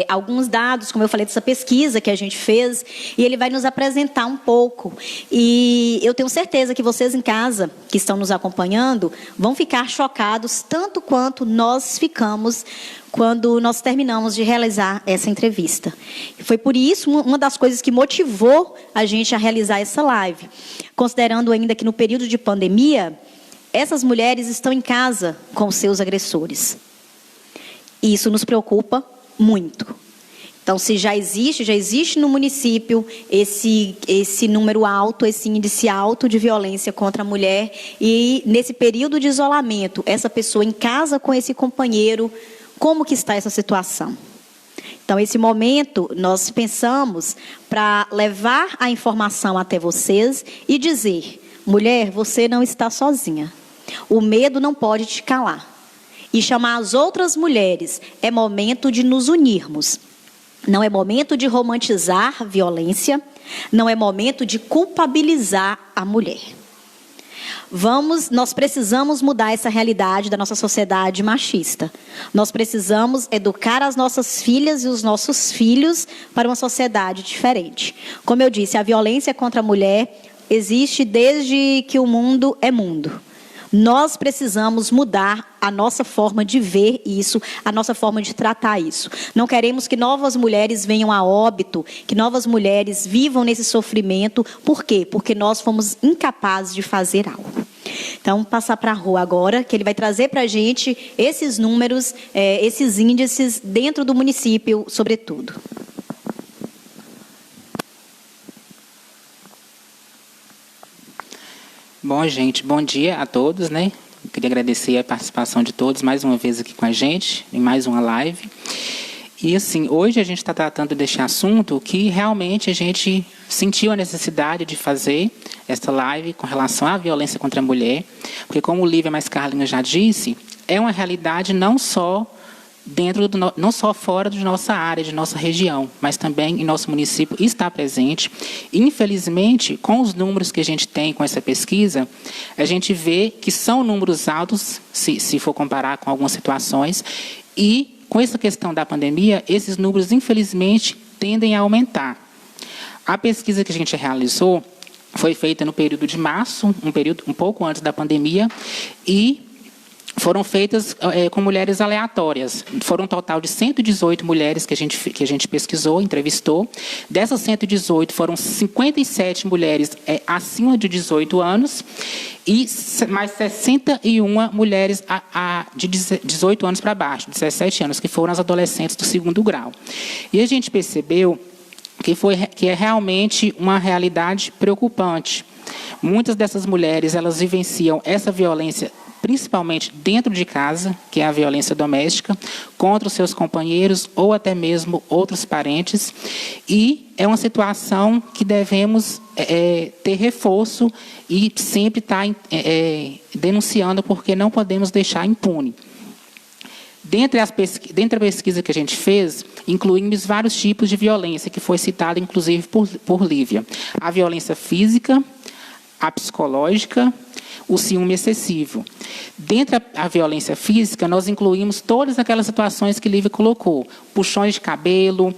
alguns dados, como eu falei, dessa pesquisa que a gente fez, e ele vai nos apresentar um pouco. E eu tenho certeza que vocês em casa, que estão nos acompanhando, vão ficar chocados tanto quanto nós ficamos quando nós terminamos de realizar essa entrevista. Foi por isso, uma das coisas que motivou a gente a realizar essa live. Considerando ainda que no período de pandemia, essas mulheres estão em casa com os seus agressores. E isso nos preocupa muito. Então, se já existe no município esse número alto, esse índice alto de violência contra a mulher, e nesse período de isolamento, essa pessoa em casa com esse companheiro, como que está essa situação? Então, esse momento, nós pensamos para levar a informação até vocês e dizer: mulher, você não está sozinha. O medo não pode te calar. E chamar as outras mulheres. É momento de nos unirmos. Não é momento de romantizar violência. Não é momento de culpabilizar a mulher. Nós precisamos mudar essa realidade da nossa sociedade machista. Nós precisamos educar as nossas filhas e os nossos filhos para uma sociedade diferente. Como eu disse, a violência contra a mulher existe desde que o mundo é mundo. Nós precisamos mudar a nossa forma de ver isso, a nossa forma de tratar isso. Não queremos que novas mulheres venham a óbito, que novas mulheres vivam nesse sofrimento. Por quê? Porque nós fomos incapazes de fazer algo. Então, passar para a Rô agora, que ele vai trazer para a gente esses números, esses índices dentro do município, sobretudo. Bom, gente, bom dia a todos, né? Eu queria agradecer a participação de todos mais uma vez aqui com a gente, em mais uma live. E, assim, hoje a gente está tratando deste assunto que realmente a gente sentiu a necessidade de fazer esta live com relação à violência contra a mulher, porque, como o Lívia mais Carlinhos já disse, é uma realidade não só não só fora de nossa área, de nossa região, mas também em nosso município está presente. Infelizmente, com os números que a gente tem com essa pesquisa, a gente vê que são números altos, se for comparar com algumas situações, e com essa questão da pandemia, esses números, infelizmente, tendem a aumentar. A pesquisa que a gente realizou foi feita no período de março, um período um pouco antes da pandemia, e foram feitas com mulheres aleatórias. Foram um total de 118 mulheres que a gente pesquisou, entrevistou. Dessas 118, foram 57 mulheres acima de 18 anos e mais 61 mulheres de 18 anos para baixo, 17 anos, que foram as adolescentes do 2º grau. E a gente percebeu que é realmente uma realidade preocupante. Muitas dessas mulheres, elas vivenciam essa violência principalmente dentro de casa, que é a violência doméstica, contra os seus companheiros ou até mesmo outros parentes. E é uma situação que devemos ter reforço e sempre estar denunciando, porque não podemos deixar impune. Dentre a pesquisa que a gente fez, incluímos vários tipos de violência, que foi citada, inclusive, por Lívia. A violência física, a psicológica, o ciúme excessivo. Dentro da violência física, nós incluímos todas aquelas situações que Lívia colocou. Puxões de cabelo,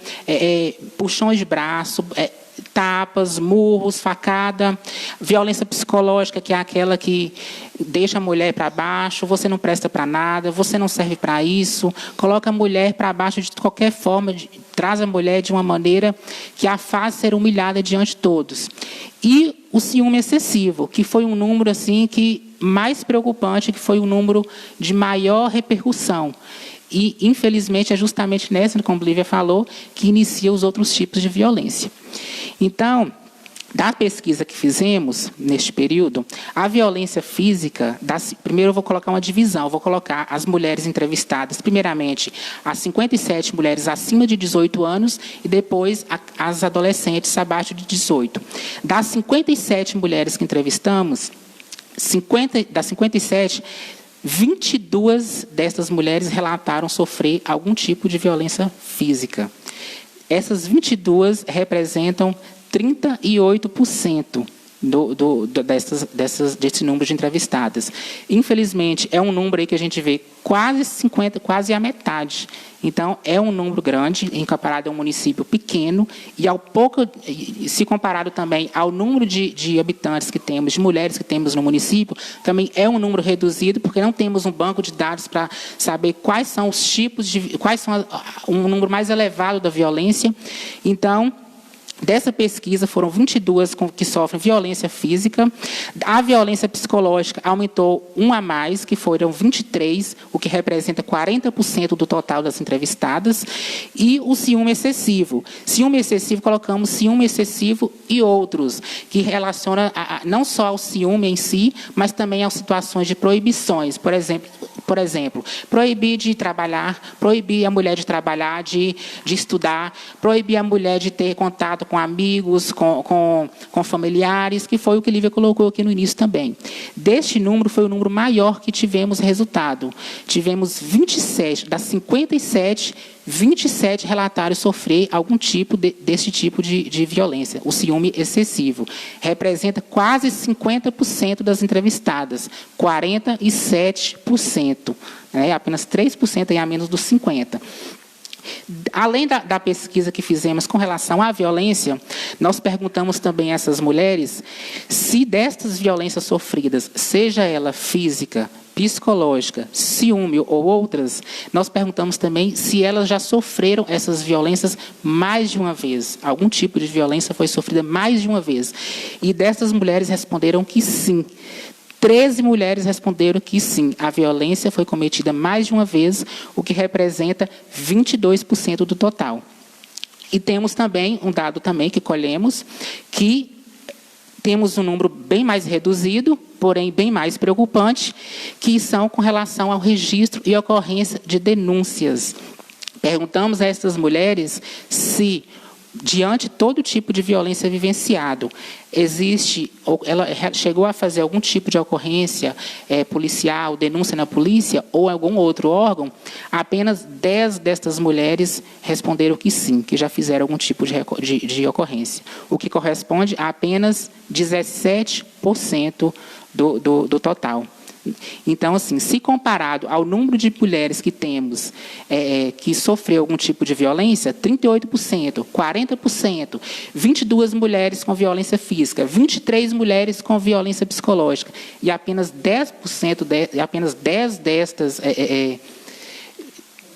puxões de braço, tapas, murros, facada. Violência psicológica, que é aquela que deixa a mulher para baixo, você não presta para nada, você não serve para isso, coloca a mulher para baixo de qualquer forma, traz a mulher de uma maneira que a faz ser humilhada diante de todos. E o ciúme excessivo, que foi um número assim, que mais preocupante, que foi um número de maior repercussão. E, infelizmente, é justamente nessa, como a Lívia falou, que inicia os outros tipos de violência. Então, da pesquisa que fizemos neste período, a violência física, primeiro eu vou colocar uma divisão, vou colocar as mulheres entrevistadas, primeiramente, as 57 mulheres acima de 18 anos e depois as adolescentes abaixo de 18. Das 57 mulheres que entrevistamos, das 57, 22 dessas mulheres relataram sofrer algum tipo de violência física. Essas 22 representam 38% desse número de entrevistadas. Infelizmente, é um número aí que a gente vê quase 50, quase a metade. Então, é um número grande, em comparado a um município pequeno, e se comparado também ao número de habitantes que temos, de mulheres que temos no município, também é um número reduzido, porque não temos um banco de dados para saber quais são os tipos quais são um número mais elevado da violência. Então, dessa pesquisa, foram 22 que sofrem violência física. A violência psicológica aumentou a mais, que foram 23, o que representa 40% do total das entrevistadas. E o ciúme excessivo. Ciúme excessivo, colocamos ciúme excessivo e outros, que relaciona não só ao ciúme em si, mas também às situações de proibições. Por exemplo, Por exemplo, proibir de trabalhar, proibir a mulher de trabalhar, de estudar, proibir a mulher de ter contato com amigos, com familiares, que foi o que Lívia colocou aqui no início também. Deste número, foi o número maior que tivemos resultado. Tivemos 27, das 57, 27 relataram sofrer algum tipo desse tipo de violência. O ciúme excessivo representa quase 50% das entrevistadas, 47%, né? Apenas 3% aí a menos dos 50%. Além da pesquisa que fizemos com relação à violência, nós perguntamos também a essas mulheres se destas violências sofridas, seja ela física, psicológica, ciúme ou outras, nós perguntamos também se elas já sofreram essas violências mais de uma vez. Algum tipo de violência foi sofrida mais de uma vez. E dessas mulheres responderam que sim. 13 mulheres responderam que sim, a violência foi cometida mais de uma vez, o que representa 22% do total. E temos também um dado também que colhemos, que temos um número bem mais reduzido, porém bem mais preocupante, que são com relação ao registro e ocorrência de denúncias. Perguntamos a essas mulheres se, diante de todo tipo de violência vivenciado, ela chegou a fazer algum tipo de ocorrência policial, denúncia na polícia ou algum outro órgão. Apenas 10 destas mulheres responderam que sim, que já fizeram algum tipo de ocorrência, o que corresponde a apenas 17% do total. Então, assim, se comparado ao número de mulheres que temos que sofreu algum tipo de violência, 38%, 40%, 22 mulheres com violência física, 23 mulheres com violência psicológica, e apenas 10%, apenas 10 destas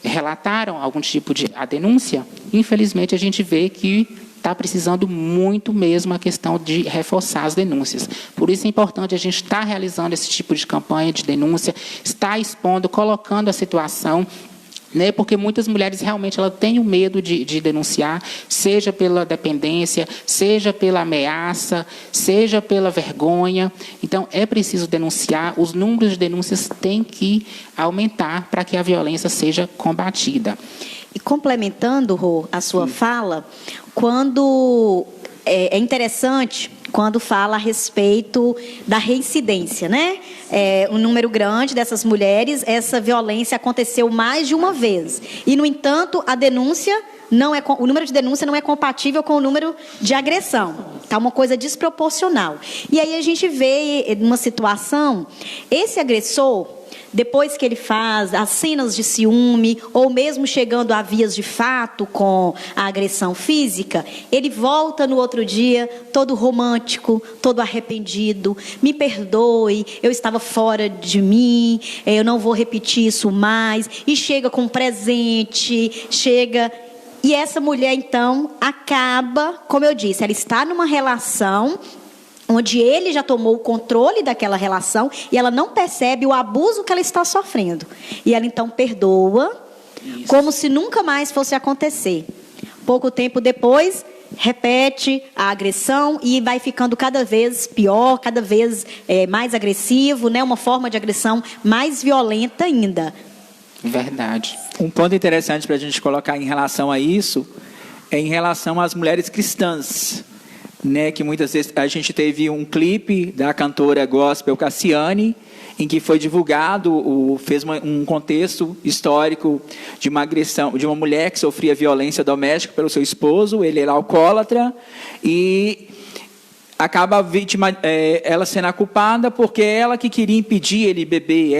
relataram algum tipo de denúncia, infelizmente a gente vê que está precisando muito mesmo a questão de reforçar as denúncias. Por isso é importante a gente estar realizando esse tipo de campanha de denúncia, estar expondo, colocando a situação, né, porque muitas mulheres realmente têm o medo de denunciar, seja pela dependência, seja pela ameaça, seja pela vergonha. Então, é preciso denunciar, os números de denúncias têm que aumentar para que a violência seja combatida. E complementando, Rô, a sua fala, quando é interessante quando fala a respeito da reincidência, né? Um número grande dessas mulheres, essa violência aconteceu mais de uma vez. E, no entanto, a denúncia o número de denúncia não é compatível com o número de agressão. Está uma coisa desproporcional. E aí a gente vê uma situação, esse agressor, depois que ele faz as cenas de ciúme, ou mesmo chegando a vias de fato com a agressão física, ele volta no outro dia todo romântico, todo arrependido, me perdoe, eu estava fora de mim, eu não vou repetir isso mais, e chega com um presente, e essa mulher então acaba, como eu disse, ela está numa relação onde ele já tomou o controle daquela relação e ela não percebe o abuso que ela está sofrendo. E ela então perdoa, como se nunca mais fosse acontecer. Pouco tempo depois, repete a agressão e vai ficando cada vez pior, cada vez mais agressivo, né? Uma forma de agressão mais violenta ainda. Verdade. Um ponto interessante para a gente colocar em relação a isso é em relação às mulheres cristãs, né, que muitas vezes a gente teve um clipe da cantora gospel Cassiane, em que foi divulgado, fez um contexto histórico de uma agressão de uma mulher que sofria violência doméstica pelo seu esposo. Ele era alcoólatra e acaba a vítima, ela sendo a culpada porque ela que queria impedir ele de beber,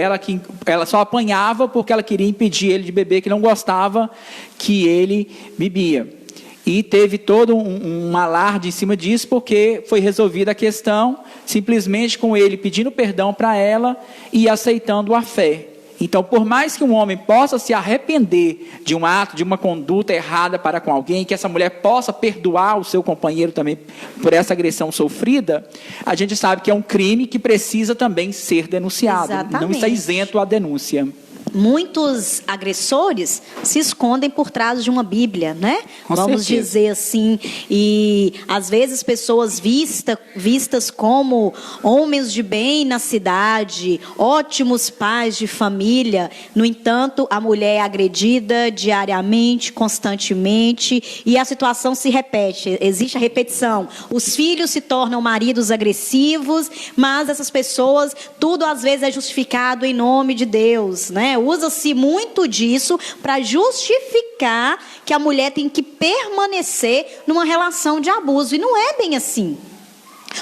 ela só apanhava porque ela queria impedir ele de beber, que não gostava que ele bebia. E teve todo um alarde em cima disso, porque foi resolvida a questão simplesmente com ele pedindo perdão para ela e aceitando a fé. Então, por mais que um homem possa se arrepender de um ato, de uma conduta errada para com alguém, que essa mulher possa perdoar o seu companheiro também por essa agressão sofrida, a gente sabe que é um crime que precisa também ser denunciado. Exatamente. Não está isento à denúncia. muitos agressores se escondem por trás de uma Bíblia, né? Vamos dizer assim. E às vezes pessoas vistas como homens de bem na cidade, ótimos pais de família. No entanto, a mulher é agredida diariamente, constantemente, e a situação se repete. Existe a repetição. Os filhos se tornam maridos agressivos, mas essas pessoas, tudo às vezes é justificado em nome de Deus, né? Usa-se muito disso para justificar que a mulher tem que permanecer numa relação de abuso. E não é bem assim.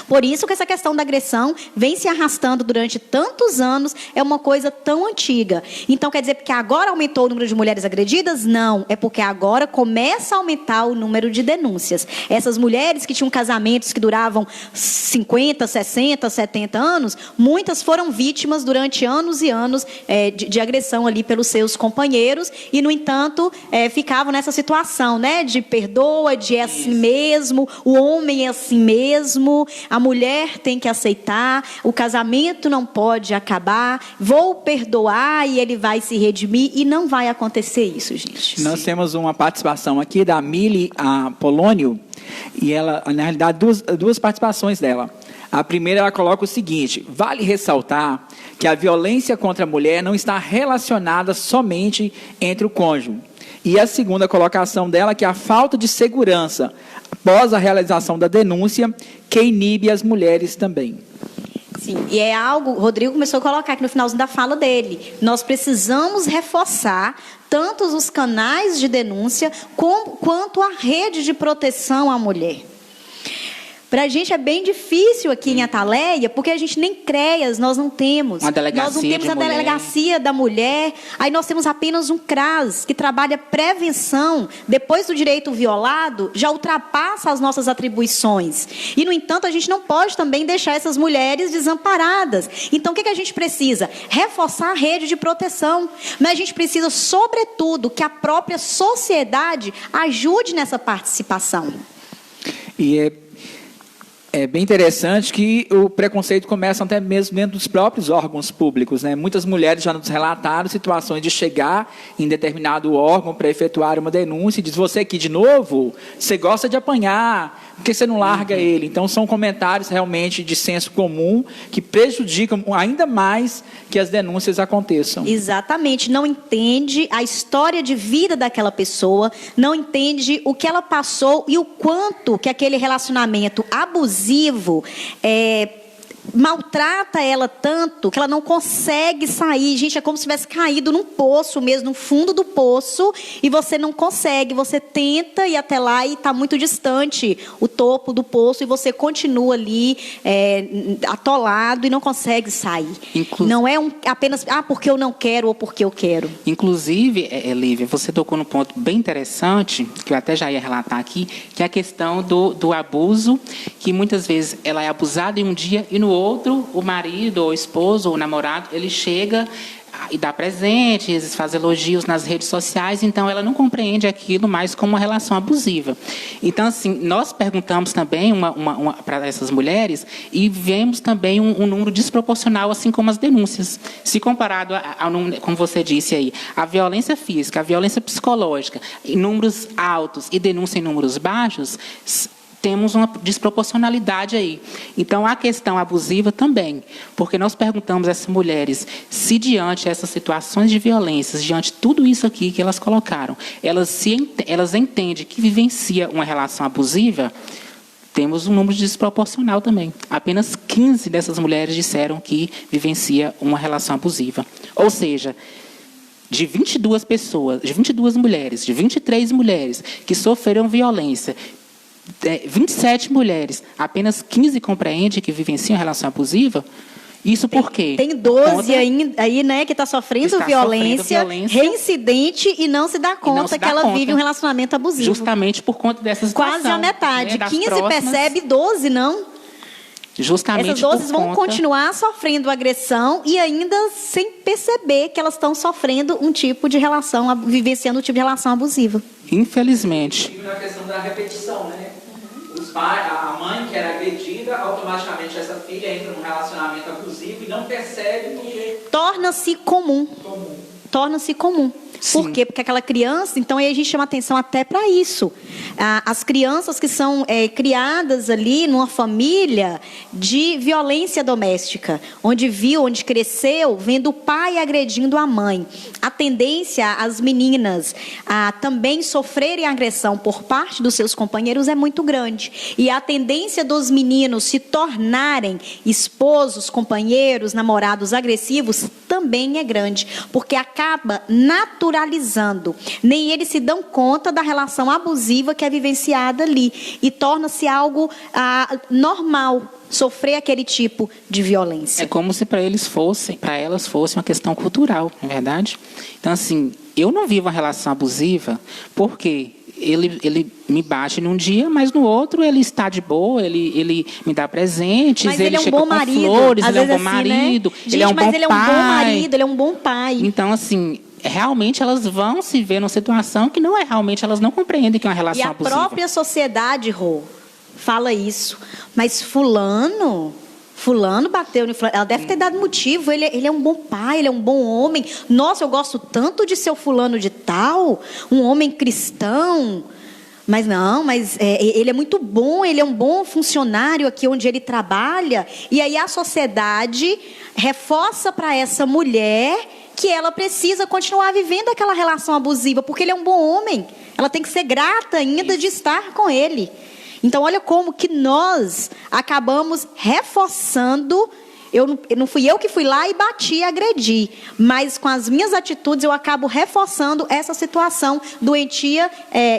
Por isso que essa questão da agressão vem se arrastando durante tantos anos, é uma coisa tão antiga. Então quer dizer que agora aumentou o número de mulheres agredidas? Não, é porque agora começa a aumentar o número de denúncias. Essas mulheres que tinham casamentos que duravam 50, 60, 70 anos, muitas foram vítimas durante anos e anos de agressão ali pelos seus companheiros e, no entanto, ficavam nessa situação, né, de perdoa, de é assim mesmo, o homem é assim mesmo, a mulher tem que aceitar, o casamento não pode acabar, vou perdoar e ele vai se redimir, e não vai acontecer isso, gente. Nós temos uma participação aqui da Mili Polônio, e ela, na realidade, duas participações dela. A primeira, ela coloca o seguinte: vale ressaltar que a violência contra a mulher não está relacionada somente entre o cônjuge. E a segunda colocação dela, que é a falta de segurança após a realização da denúncia, que inibe as mulheres também. Sim, e é algo, o Rodrigo começou a colocar aqui no finalzinho da fala dele. Nós precisamos reforçar tanto os canais de denúncia quanto a rede de proteção à mulher. Para a gente é bem difícil aqui em Ataleia, porque a gente nem CREAS, nós não temos. Uma delegacia nós não temos a delegacia da mulher. Aí nós temos apenas um CRAS, que trabalha prevenção. Depois do direito violado, já ultrapassa as nossas atribuições. E, no entanto, a gente não pode também deixar essas mulheres desamparadas. Então, o que a gente precisa? Reforçar a rede de proteção. Mas a gente precisa, sobretudo, que a própria sociedade ajude nessa participação. E é bem interessante que o preconceito começa até mesmo dentro dos próprios órgãos públicos, né? Muitas mulheres já nos relataram situações de chegar em determinado órgão para efetuar uma denúncia e diz: você aqui de novo? Você gosta de apanhar, por que você não larga ele? Então são comentários realmente de senso comum que prejudicam ainda mais que as denúncias aconteçam. Exatamente, não entende a história de vida daquela pessoa, não entende o que ela passou e o quanto que aquele relacionamento abusivo maltrata ela tanto que ela não consegue sair. Gente, é como se tivesse caído num poço mesmo, no fundo do poço, e você não consegue, você tenta ir até lá e está muito distante o topo do poço, e você continua ali atolado e não consegue sair. Não é apenas porque eu não quero ou porque eu quero. Inclusive, Lívia, você tocou num ponto bem interessante, que eu até já ia relatar aqui, que é a questão do abuso, que muitas vezes ela é abusada em um dia e no outro, o marido, ou o esposo, ou o namorado, ele chega e dá presentes, faz elogios nas redes sociais, então ela não compreende aquilo mais como uma relação abusiva. Então, assim, nós perguntamos também para essas mulheres e vemos também um número desproporcional, assim como as denúncias. Se comparado ao número, como você disse aí, a violência física, a violência psicológica, em números altos e denúncia em números baixos, temos uma desproporcionalidade aí. Então, a questão abusiva também, porque nós perguntamos a essas mulheres se, diante dessas situações de violência, diante de tudo isso aqui que elas colocaram, elas entendem que vivencia uma relação abusiva. Temos um número desproporcional também. Apenas 15 dessas mulheres disseram que vivencia uma relação abusiva. Ou seja, de 22 pessoas, de 22 mulheres, de 23 mulheres que sofreram violência, 27 mulheres, apenas 15 compreendem que vivenciam relação abusiva. Isso por quê? Tem 12 aí, né, que está sofrendo violência, reincidente e não se dá conta que ela vive um relacionamento abusivo. Justamente por conta dessa situação. Quase a metade. 15 percebe, 12 não. Justamente essas 12 vão continuar sofrendo agressão e ainda sem perceber que elas estão sofrendo um tipo de relação, vivenciando um tipo de relação abusiva. Infelizmente. E na questão da repetição, né? Os pais, a mãe que era agredida, automaticamente essa filha entra num relacionamento abusivo e não percebe porque... Torna-se comum. torna-se comum. Sim. Por quê? Porque aquela criança, então aí a gente chama atenção até para isso. As crianças que são criadas ali numa família de violência doméstica, onde cresceu, vendo o pai agredindo a mãe. A tendência as meninas a também sofrerem agressão por parte dos seus companheiros é muito grande. E a tendência dos meninos se tornarem esposos, companheiros, namorados agressivos também é grande, porque acaba naturalizando. Nem eles se dão conta da relação abusiva que é vivenciada ali e torna-se algo normal sofrer aquele tipo de violência. É como se para elas fosse uma questão cultural, não é verdade? Então, assim, eu não vivo uma relação abusiva porque ele me bate num dia, mas no outro ele está de boa, ele me dá presentes, mas ele é um chega bom com marido. flores, Às ele é um vezes bom assim, marido, né? ele é um mas bom ele é um pai. bom marido, ele é um bom pai. Então, assim, realmente elas vão se ver numa situação que não é realmente, elas não compreendem que é uma relação e a abusiva. própria sociedade, Rô, fala isso. Mas fulano bateu em fulano. Ela deve ter dado motivo. Ele é um bom pai, ele é um bom homem. Nossa, eu gosto tanto de seu fulano de tal, um homem cristão. Mas não, ele é muito bom, ele é um bom funcionário aqui onde ele trabalha. E aí a sociedade reforça para essa mulher que ela precisa continuar vivendo aquela relação abusiva, porque ele é um bom homem. Ela tem que ser grata ainda de estar com ele. Então, olha como que nós acabamos reforçando. Não fui eu que fui lá e bati e agredi, mas com as minhas atitudes eu acabo reforçando essa situação doentia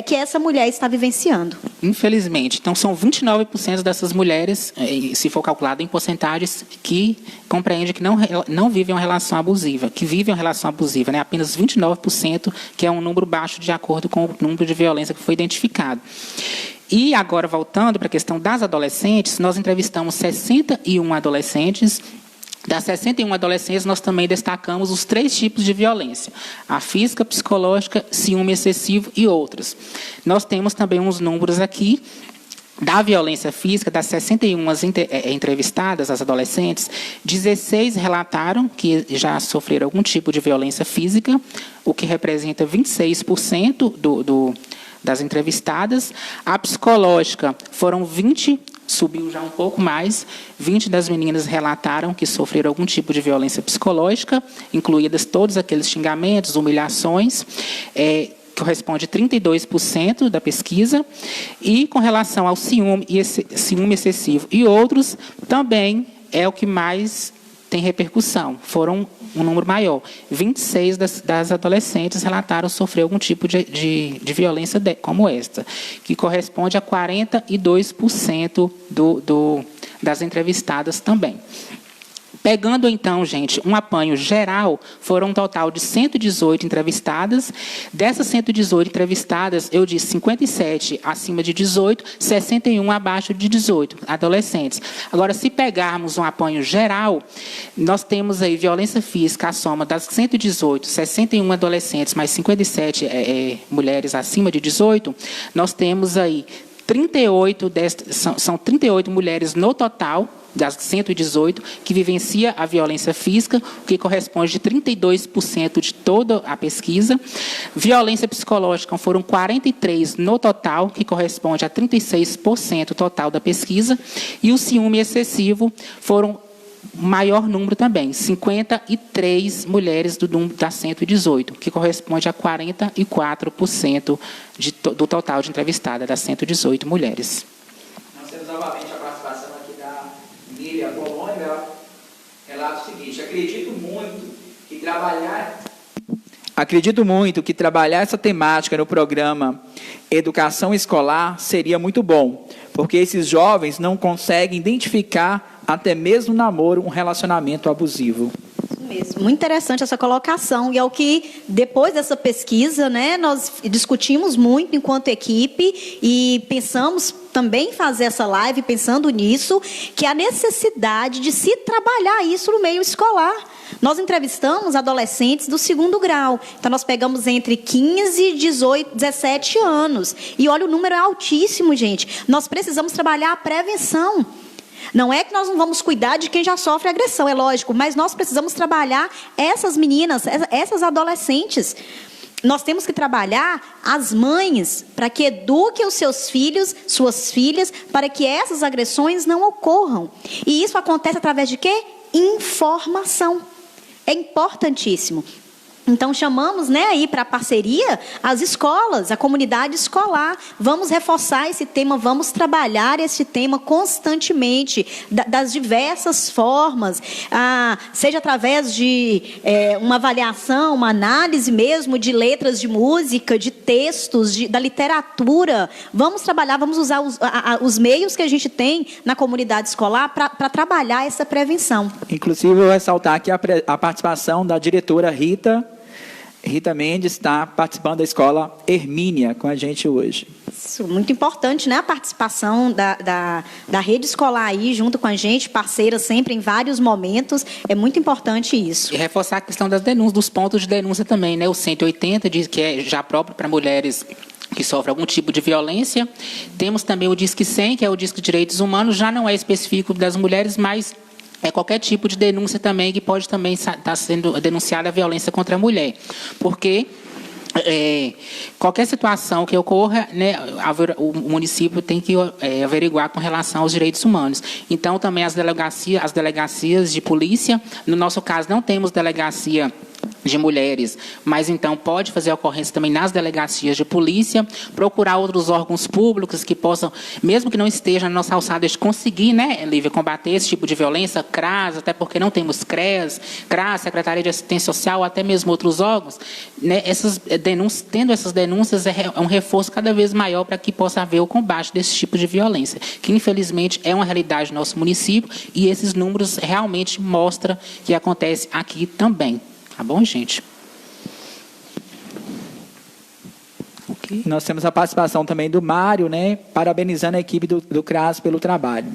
que essa mulher está vivenciando. Infelizmente. Então, são 29% dessas mulheres, se for calculado em porcentagens, que compreendem que não vivem uma relação abusiva, que vivem uma relação abusiva, né? Apenas 29%, que é um número baixo de acordo com o número de violência que foi identificado. E agora, voltando para a questão das adolescentes, nós entrevistamos 61 adolescentes. Das 61 adolescentes, nós também destacamos os 3 tipos de violência: a física, psicológica, ciúme excessivo e outras. Nós temos também uns números aqui da violência física. Das 61 entrevistadas, as adolescentes, 16 relataram que já sofreram algum tipo de violência física, o que representa 26% das entrevistadas. A psicológica foram 20, subiu já um pouco mais, 20 das meninas relataram que sofreram algum tipo de violência psicológica, incluídas todos aqueles xingamentos, humilhações, corresponde a 32% da pesquisa. E com relação ao ciúme excessivo e outros, também é o que mais tem repercussão. Foram um número maior. 26 das adolescentes relataram sofrer algum tipo de violência como esta, que corresponde a 42% das entrevistadas também. Pegando, então, gente, um apanho geral, foram um total de 118 entrevistadas. Dessas 118 entrevistadas, eu disse 57 acima de 18, 61 abaixo de 18, adolescentes. Agora, se pegarmos um apanho geral, nós temos aí violência física, a soma das 118, 61 adolescentes, mais 57 mulheres acima de 18, nós temos aí 38, são 38 mulheres no total, das 118, que vivencia a violência física, o que corresponde a 32% de toda a pesquisa. Violência psicológica foram 43 no total, que corresponde a 36% total da pesquisa. E o ciúme excessivo foram maior número também, 53 mulheres do número das 118, que corresponde a 44% do total de entrevistadas, das 118 mulheres. Nós temos novamente a participação aqui da Miriam Polônia. Ela relata o seguinte: acredito muito que trabalhar essa temática no programa Educação Escolar seria muito bom, porque esses jovens não conseguem identificar até mesmo namoro, um relacionamento abusivo. Isso mesmo. Muito interessante essa colocação. E é o que, depois dessa pesquisa, né, nós discutimos muito enquanto equipe e pensamos também em fazer essa live, pensando nisso, que a necessidade de se trabalhar isso no meio escolar. Nós entrevistamos adolescentes do 2º grau. Então, nós pegamos entre 15, 18, 17 anos. E olha, o número é altíssimo, gente. Nós precisamos trabalhar a prevenção. Não é que nós não vamos cuidar de quem já sofre agressão, é lógico, mas nós precisamos trabalhar essas meninas, essas adolescentes. Nós temos que trabalhar as mães para que eduquem os seus filhos, suas filhas, para que essas agressões não ocorram. E isso acontece através de quê? Informação. É importantíssimo. Então, chamamos, né, aí para a parceria as escolas, a comunidade escolar. Vamos reforçar esse tema, vamos trabalhar esse tema constantemente, das diversas formas, seja através de uma avaliação, uma análise mesmo de letras de música, de textos, da literatura. Vamos trabalhar, vamos usar os meios que a gente tem na comunidade escolar para trabalhar essa prevenção. Inclusive, eu vou ressaltar aqui a participação da diretora Rita Mendes, está participando da escola Hermínia com a gente hoje. Isso, muito importante, né? A participação da rede escolar aí junto com a gente, parceira sempre em vários momentos, é muito importante isso. E reforçar a questão das denúncias, dos pontos de denúncia também, né? O 180 diz que é já próprio para mulheres que sofrem algum tipo de violência. Temos também o Disque 100, que é o Disque Direitos Humanos, já não é específico das mulheres, mas é qualquer tipo de denúncia também que pode também estar sendo denunciada a violência contra a mulher. Porque qualquer situação que ocorra, né, o município tem que averiguar com relação aos direitos humanos. Então, também as delegacias de polícia, no nosso caso, não temos delegacia de mulheres, mas então pode fazer ocorrência também nas delegacias de polícia, procurar outros órgãos públicos que possam, mesmo que não esteja na nossa alçada, de conseguir, né, Lívia, combater esse tipo de violência, CRAS, até porque não temos CREAS, Secretaria de Assistência Social, até mesmo outros órgãos, né, tendo essas denúncias é um reforço cada vez maior para que possa haver o combate desse tipo de violência, que infelizmente é uma realidade do nosso município e esses números realmente mostram que acontece aqui também. Tá bom, gente? Okay. Nós temos a participação também do Mário, né? Parabenizando a equipe do CRAS pelo trabalho.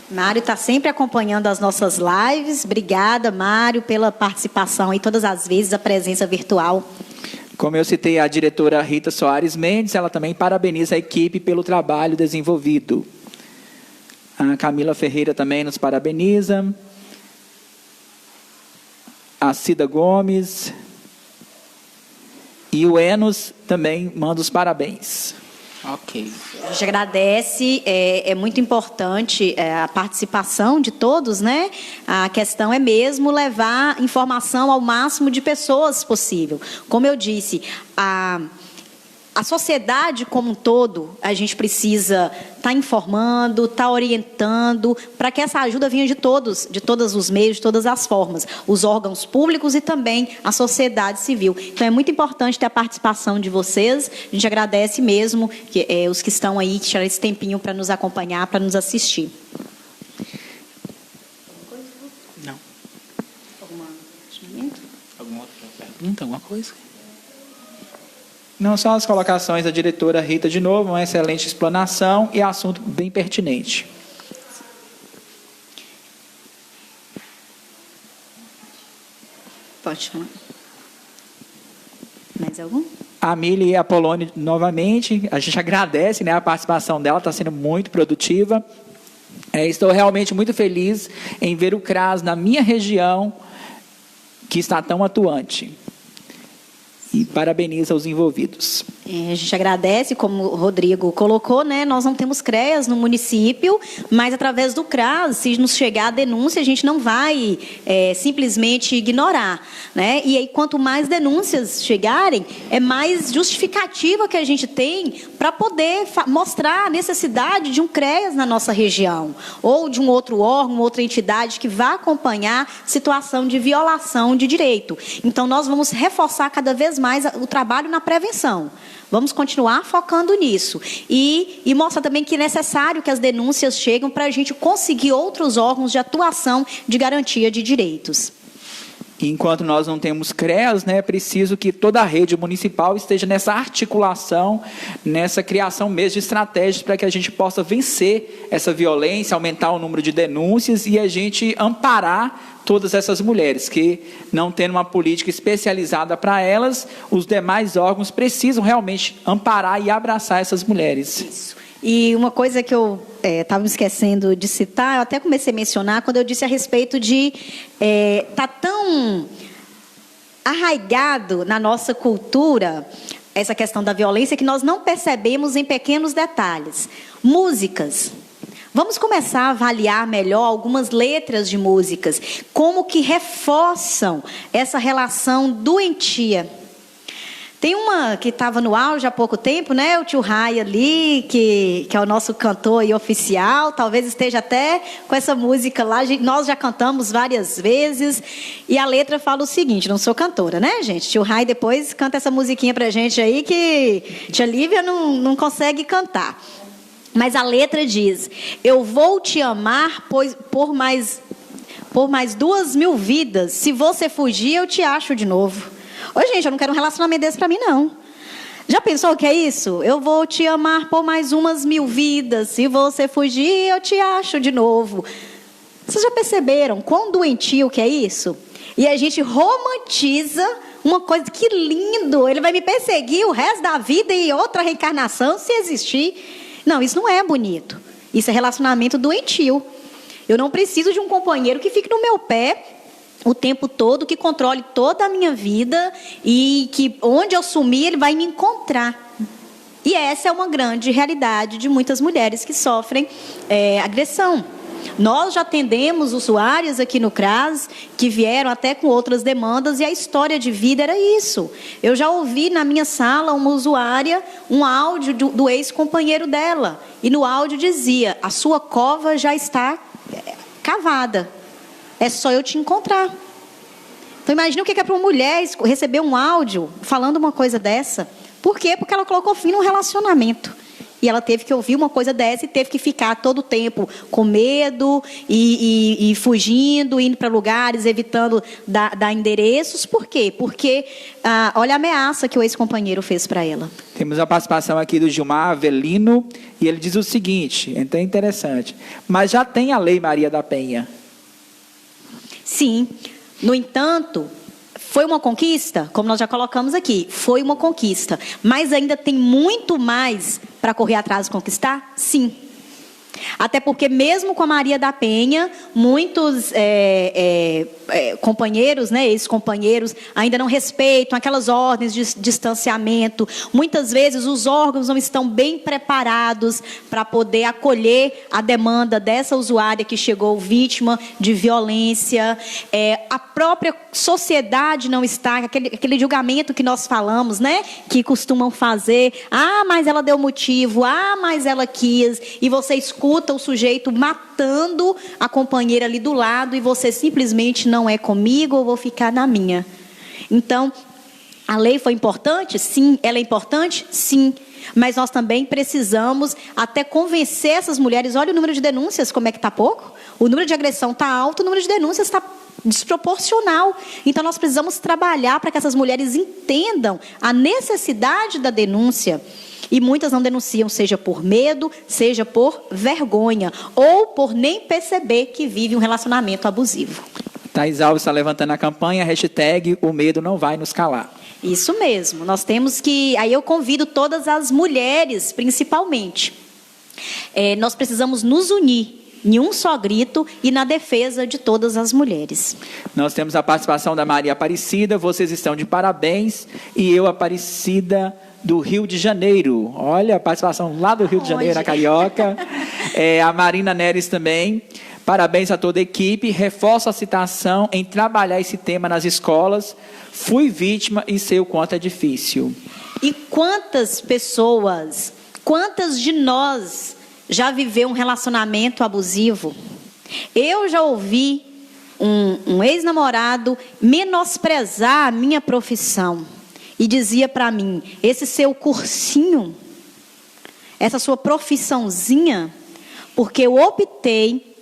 Mário está sempre acompanhando as nossas lives. Obrigada, Mário, pela participação e todas as vezes a presença virtual. Como eu citei a diretora Rita Soares Mendes, ela também parabeniza a equipe pelo trabalho desenvolvido. A Camila Ferreira também nos parabeniza. A Cida Gomes e o Enos também manda os parabéns. Ok. A gente agradece, é muito importante a participação de todos, né? A questão é mesmo levar informação ao máximo de pessoas possível. Como eu disse, a sociedade como um todo, a gente precisa estar informando, estar orientando, para que essa ajuda venha de todos os meios, de todas as formas, os órgãos públicos e também a sociedade civil. Então, é muito importante ter a participação de vocês, a gente agradece mesmo os que estão aí, que tiraram esse tempinho para nos acompanhar, para nos assistir. Não. Alguma outra pergunta, alguma coisa? Não só as colocações da diretora Rita de novo, uma excelente explanação e assunto bem pertinente. Pode falar. Mais algum? A Mili e a Polônia, novamente, a gente agradece, né, a participação dela, está sendo muito produtiva. Estou realmente muito feliz em ver o CRAS na minha região, que está tão atuante. E parabeniza os envolvidos. A gente agradece, como o Rodrigo colocou, né? Nós não temos CREAS no município, mas através do CRAS, se nos chegar a denúncia, a gente não vai simplesmente ignorar, né? E aí, quanto mais denúncias chegarem, é mais justificativa que a gente tem para poder mostrar a necessidade de um CREAS na nossa região, ou de um outro órgão, outra entidade que vá acompanhar situação de violação de direito. Então, nós vamos reforçar cada vez mais o trabalho na prevenção. Vamos continuar focando nisso. E mostrar também que é necessário que as denúncias cheguem para a gente conseguir outros órgãos de atuação de garantia de direitos. Enquanto nós não temos CREAS, né, é preciso que toda a rede municipal esteja nessa articulação, nessa criação mesmo de estratégias para que a gente possa vencer essa violência, aumentar o número de denúncias e a gente amparar todas essas mulheres, que não tendo uma política especializada para elas, os demais órgãos precisam realmente amparar e abraçar essas mulheres. Isso. E uma coisa que eu estava me esquecendo de citar, eu até comecei a mencionar quando eu disse a respeito de tá tão arraigado na nossa cultura essa questão da violência que nós não percebemos em pequenos detalhes. Músicas. Vamos começar a avaliar melhor algumas letras de músicas, como que reforçam essa relação doentia. Tem uma que estava no auge há pouco tempo, né? O tio Rai ali, que é o nosso cantor e oficial, talvez esteja até com essa música lá. Nós já cantamos várias vezes. E a letra fala o seguinte, não sou cantora, né, gente? Tio Rai depois canta essa musiquinha pra gente aí que tia Lívia não consegue cantar. Mas a letra diz: eu vou te amar por mais 2.000 vidas. Se você fugir, eu te acho de novo. Ô, gente, eu não quero um relacionamento desse para mim, não. Já pensou o que é isso? Eu vou te amar por mais 1.000 vidas. Se você fugir, eu te acho de novo. Vocês já perceberam quão doentio que é isso? E a gente romantiza uma coisa, que lindo, ele vai me perseguir o resto da vida e outra reencarnação, se existir. Não, isso não é bonito. Isso é relacionamento doentio. Eu não preciso de um companheiro que fique no meu pé o tempo todo, que controle toda a minha vida e que onde eu sumir ele vai me encontrar. E essa é uma grande realidade de muitas mulheres que sofrem agressão. Nós já atendemos usuárias aqui no CRAS que vieram até com outras demandas e a história de vida era isso. Eu já ouvi na minha sala uma usuária um áudio do ex-companheiro dela e no áudio dizia: a sua cova já está cavada. É só eu te encontrar. Então, imagina o que é para uma mulher receber um áudio falando uma coisa dessa. Por quê? Porque ela colocou fim num relacionamento. E ela teve que ouvir uma coisa dessa e teve que ficar todo o tempo com medo e fugindo, indo para lugares, evitando dar endereços. Por quê? Porque olha a ameaça que o ex-companheiro fez para ela. Temos a participação aqui do Gilmar Avelino e ele diz o seguinte, então é interessante. Mas já tem a Lei Maria da Penha. Sim, no entanto, foi uma conquista, como nós já colocamos aqui, foi uma conquista, mas ainda tem muito mais para correr atrás e conquistar? Sim. Até porque mesmo com a Maria da Penha, muitos companheiros, né, ex-companheiros, ainda não respeitam aquelas ordens de distanciamento. Muitas vezes os órgãos não estão bem preparados para poder acolher a demanda dessa usuária que chegou vítima de violência. A própria sociedade não está, aquele julgamento que nós falamos, né, que costumam fazer. Ah, mas ela deu motivo, mas ela quis, e você escuta o sujeito matando a companheira ali do lado e você simplesmente não é comigo, eu vou ficar na minha. Então, a lei foi importante? Sim. Ela é importante? Sim. Mas nós também precisamos até convencer essas mulheres. Olha o número de denúncias, como é que está pouco. O número de agressão está alto, o número de denúncias está desproporcional. Então, nós precisamos trabalhar para que essas mulheres entendam a necessidade da denúncia. E muitas não denunciam, seja por medo, seja por vergonha, ou por nem perceber que vive um relacionamento abusivo. Thais Alves está levantando a campanha, hashtag o medo não vai nos calar. Isso mesmo, nós temos que... Aí eu convido todas as mulheres, principalmente. Nós precisamos nos unir em um só grito e na defesa de todas as mulheres. Nós temos a participação da Maria Aparecida, vocês estão de parabéns, e eu, Aparecida, do Rio de Janeiro. Olha a participação lá do Rio de Janeiro, na Carioca. A Marina Neres também. Parabéns a toda a equipe. Reforço a citação em trabalhar esse tema nas escolas. Fui vítima e sei o quanto é difícil. E quantas pessoas, quantas de nós já viveu um relacionamento abusivo? Eu já ouvi um ex-namorado menosprezar a minha profissão. E dizia para mim: esse seu cursinho, essa sua profissãozinha, porque eu optei,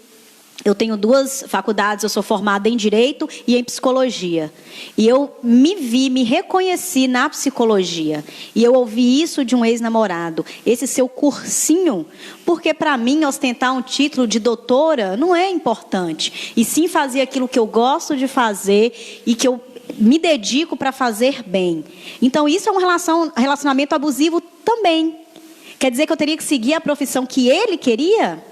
eu tenho 2 faculdades, eu sou formada em Direito e em Psicologia. E eu me reconheci na psicologia. E eu ouvi isso de um ex-namorado: esse seu cursinho, porque para mim ostentar um título de doutora não é importante. E sim fazer aquilo que eu gosto de fazer e que eu me dedico para fazer bem. Então, isso é um relacionamento abusivo também. Quer dizer que eu teria que seguir a profissão que ele queria?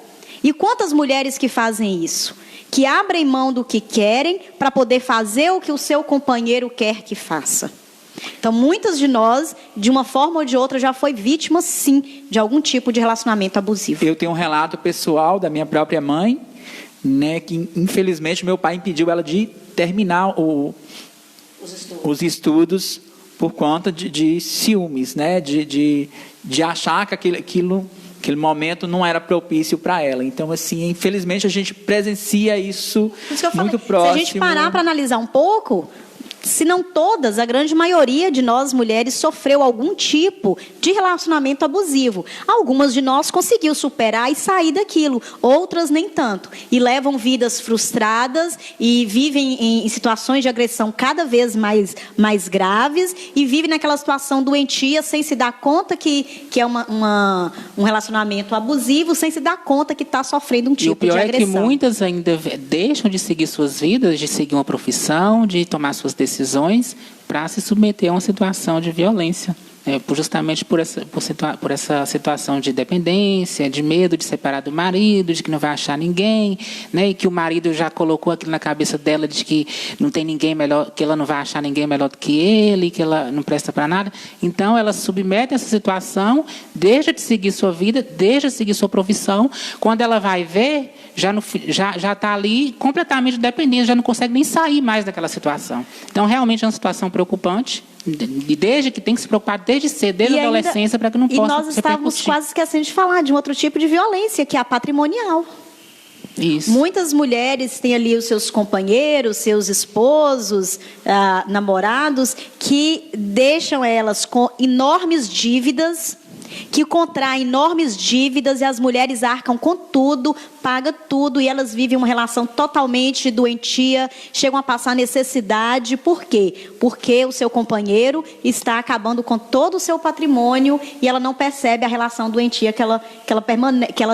E quantas mulheres que fazem isso? Que abrem mão do que querem para poder fazer o que o seu companheiro quer que faça. Então, muitas de nós, de uma forma ou de outra, já foi vítima, sim, de algum tipo de relacionamento abusivo. Eu tenho um relato pessoal da minha própria mãe, né, que infelizmente meu pai impediu ela de terminar os estudos por conta de ciúmes, né, de achar que aquele momento não era propício para ela. Então, assim, infelizmente a gente presencia isso muito próximo. Se a gente parar para analisar um pouco, se não todas, a grande maioria de nós mulheres sofreu algum tipo de relacionamento abusivo. Algumas de nós conseguiu superar e sair daquilo, outras nem tanto. E levam vidas frustradas e vivem em situações de agressão cada vez mais graves e vivem naquela situação doentia sem se dar conta que é um relacionamento abusivo, sem se dar conta que está sofrendo um tipo de agressão. E o pior é que muitas ainda deixam de seguir suas vidas, de seguir uma profissão, de tomar suas decisões para se submeter a uma situação de violência. Justamente por essa situação de dependência, de medo de separar do marido, de que não vai achar ninguém, né? E que o marido já colocou aquilo na cabeça dela de que não tem ninguém melhor, que ela não vai achar ninguém melhor do que ele, que ela não presta para nada. Então, ela submete essa situação, deixa de seguir sua vida, deixa de seguir sua profissão. Quando ela vai ver, já está ali completamente dependente, já não consegue nem sair mais daquela situação. Então, realmente é uma situação preocupante. E desde que tem que se preocupar desde cedo, desde a adolescência, para que não possa repercutir. E nós estávamos quase esquecendo de falar de um outro tipo de violência, que é a patrimonial. Isso. Muitas mulheres têm ali os seus companheiros, seus esposos, namorados, que deixam elas com enormes dívidas, que contraem enormes dívidas e as mulheres arcam com tudo, pagam tudo e elas vivem uma relação totalmente doentia, chegam a passar necessidade. Por quê? Porque o seu companheiro está acabando com todo o seu patrimônio e ela não percebe a relação doentia que ela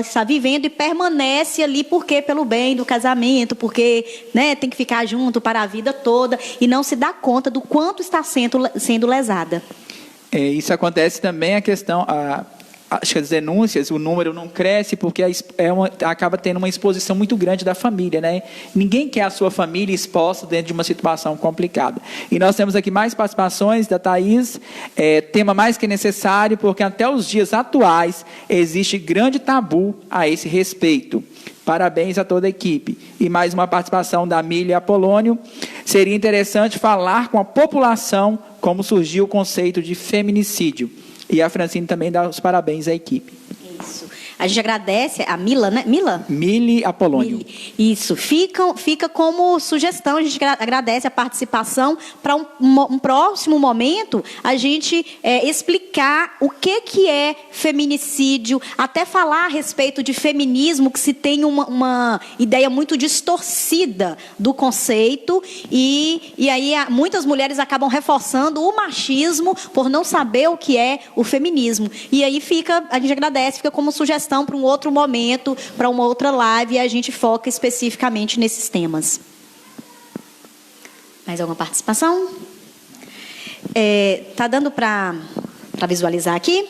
está vivendo e permanece ali porque pelo bem do casamento, porque, né, tem que ficar junto para a vida toda e não se dá conta do quanto está sendo lesada. Isso acontece também a questão, acho que as denúncias, o número não cresce porque acaba tendo uma exposição muito grande da família, né? Ninguém quer a sua família exposta dentro de uma situação complicada. E nós temos aqui mais participações da Thaís, tema mais que necessário, porque até os dias atuais existe grande tabu a esse respeito. Parabéns a toda a equipe. E mais uma participação da Mília Apolônio. Seria interessante falar com a população como surgiu o conceito de feminicídio. E a Francine também dá os parabéns à equipe. Isso. A gente agradece a Mila, né? Mili Apolônio. Isso. Fica como sugestão, a gente agradece a participação para um próximo momento a gente explicar o que é feminicídio, até falar a respeito de feminismo, que se tem uma ideia muito distorcida do conceito e aí muitas mulheres acabam reforçando o machismo por não saber o que é o feminismo. E aí a gente agradece, fica como sugestão para um outro momento, para uma outra live, e a gente foca especificamente nesses temas. Mais alguma participação? Tá dando para visualizar aqui?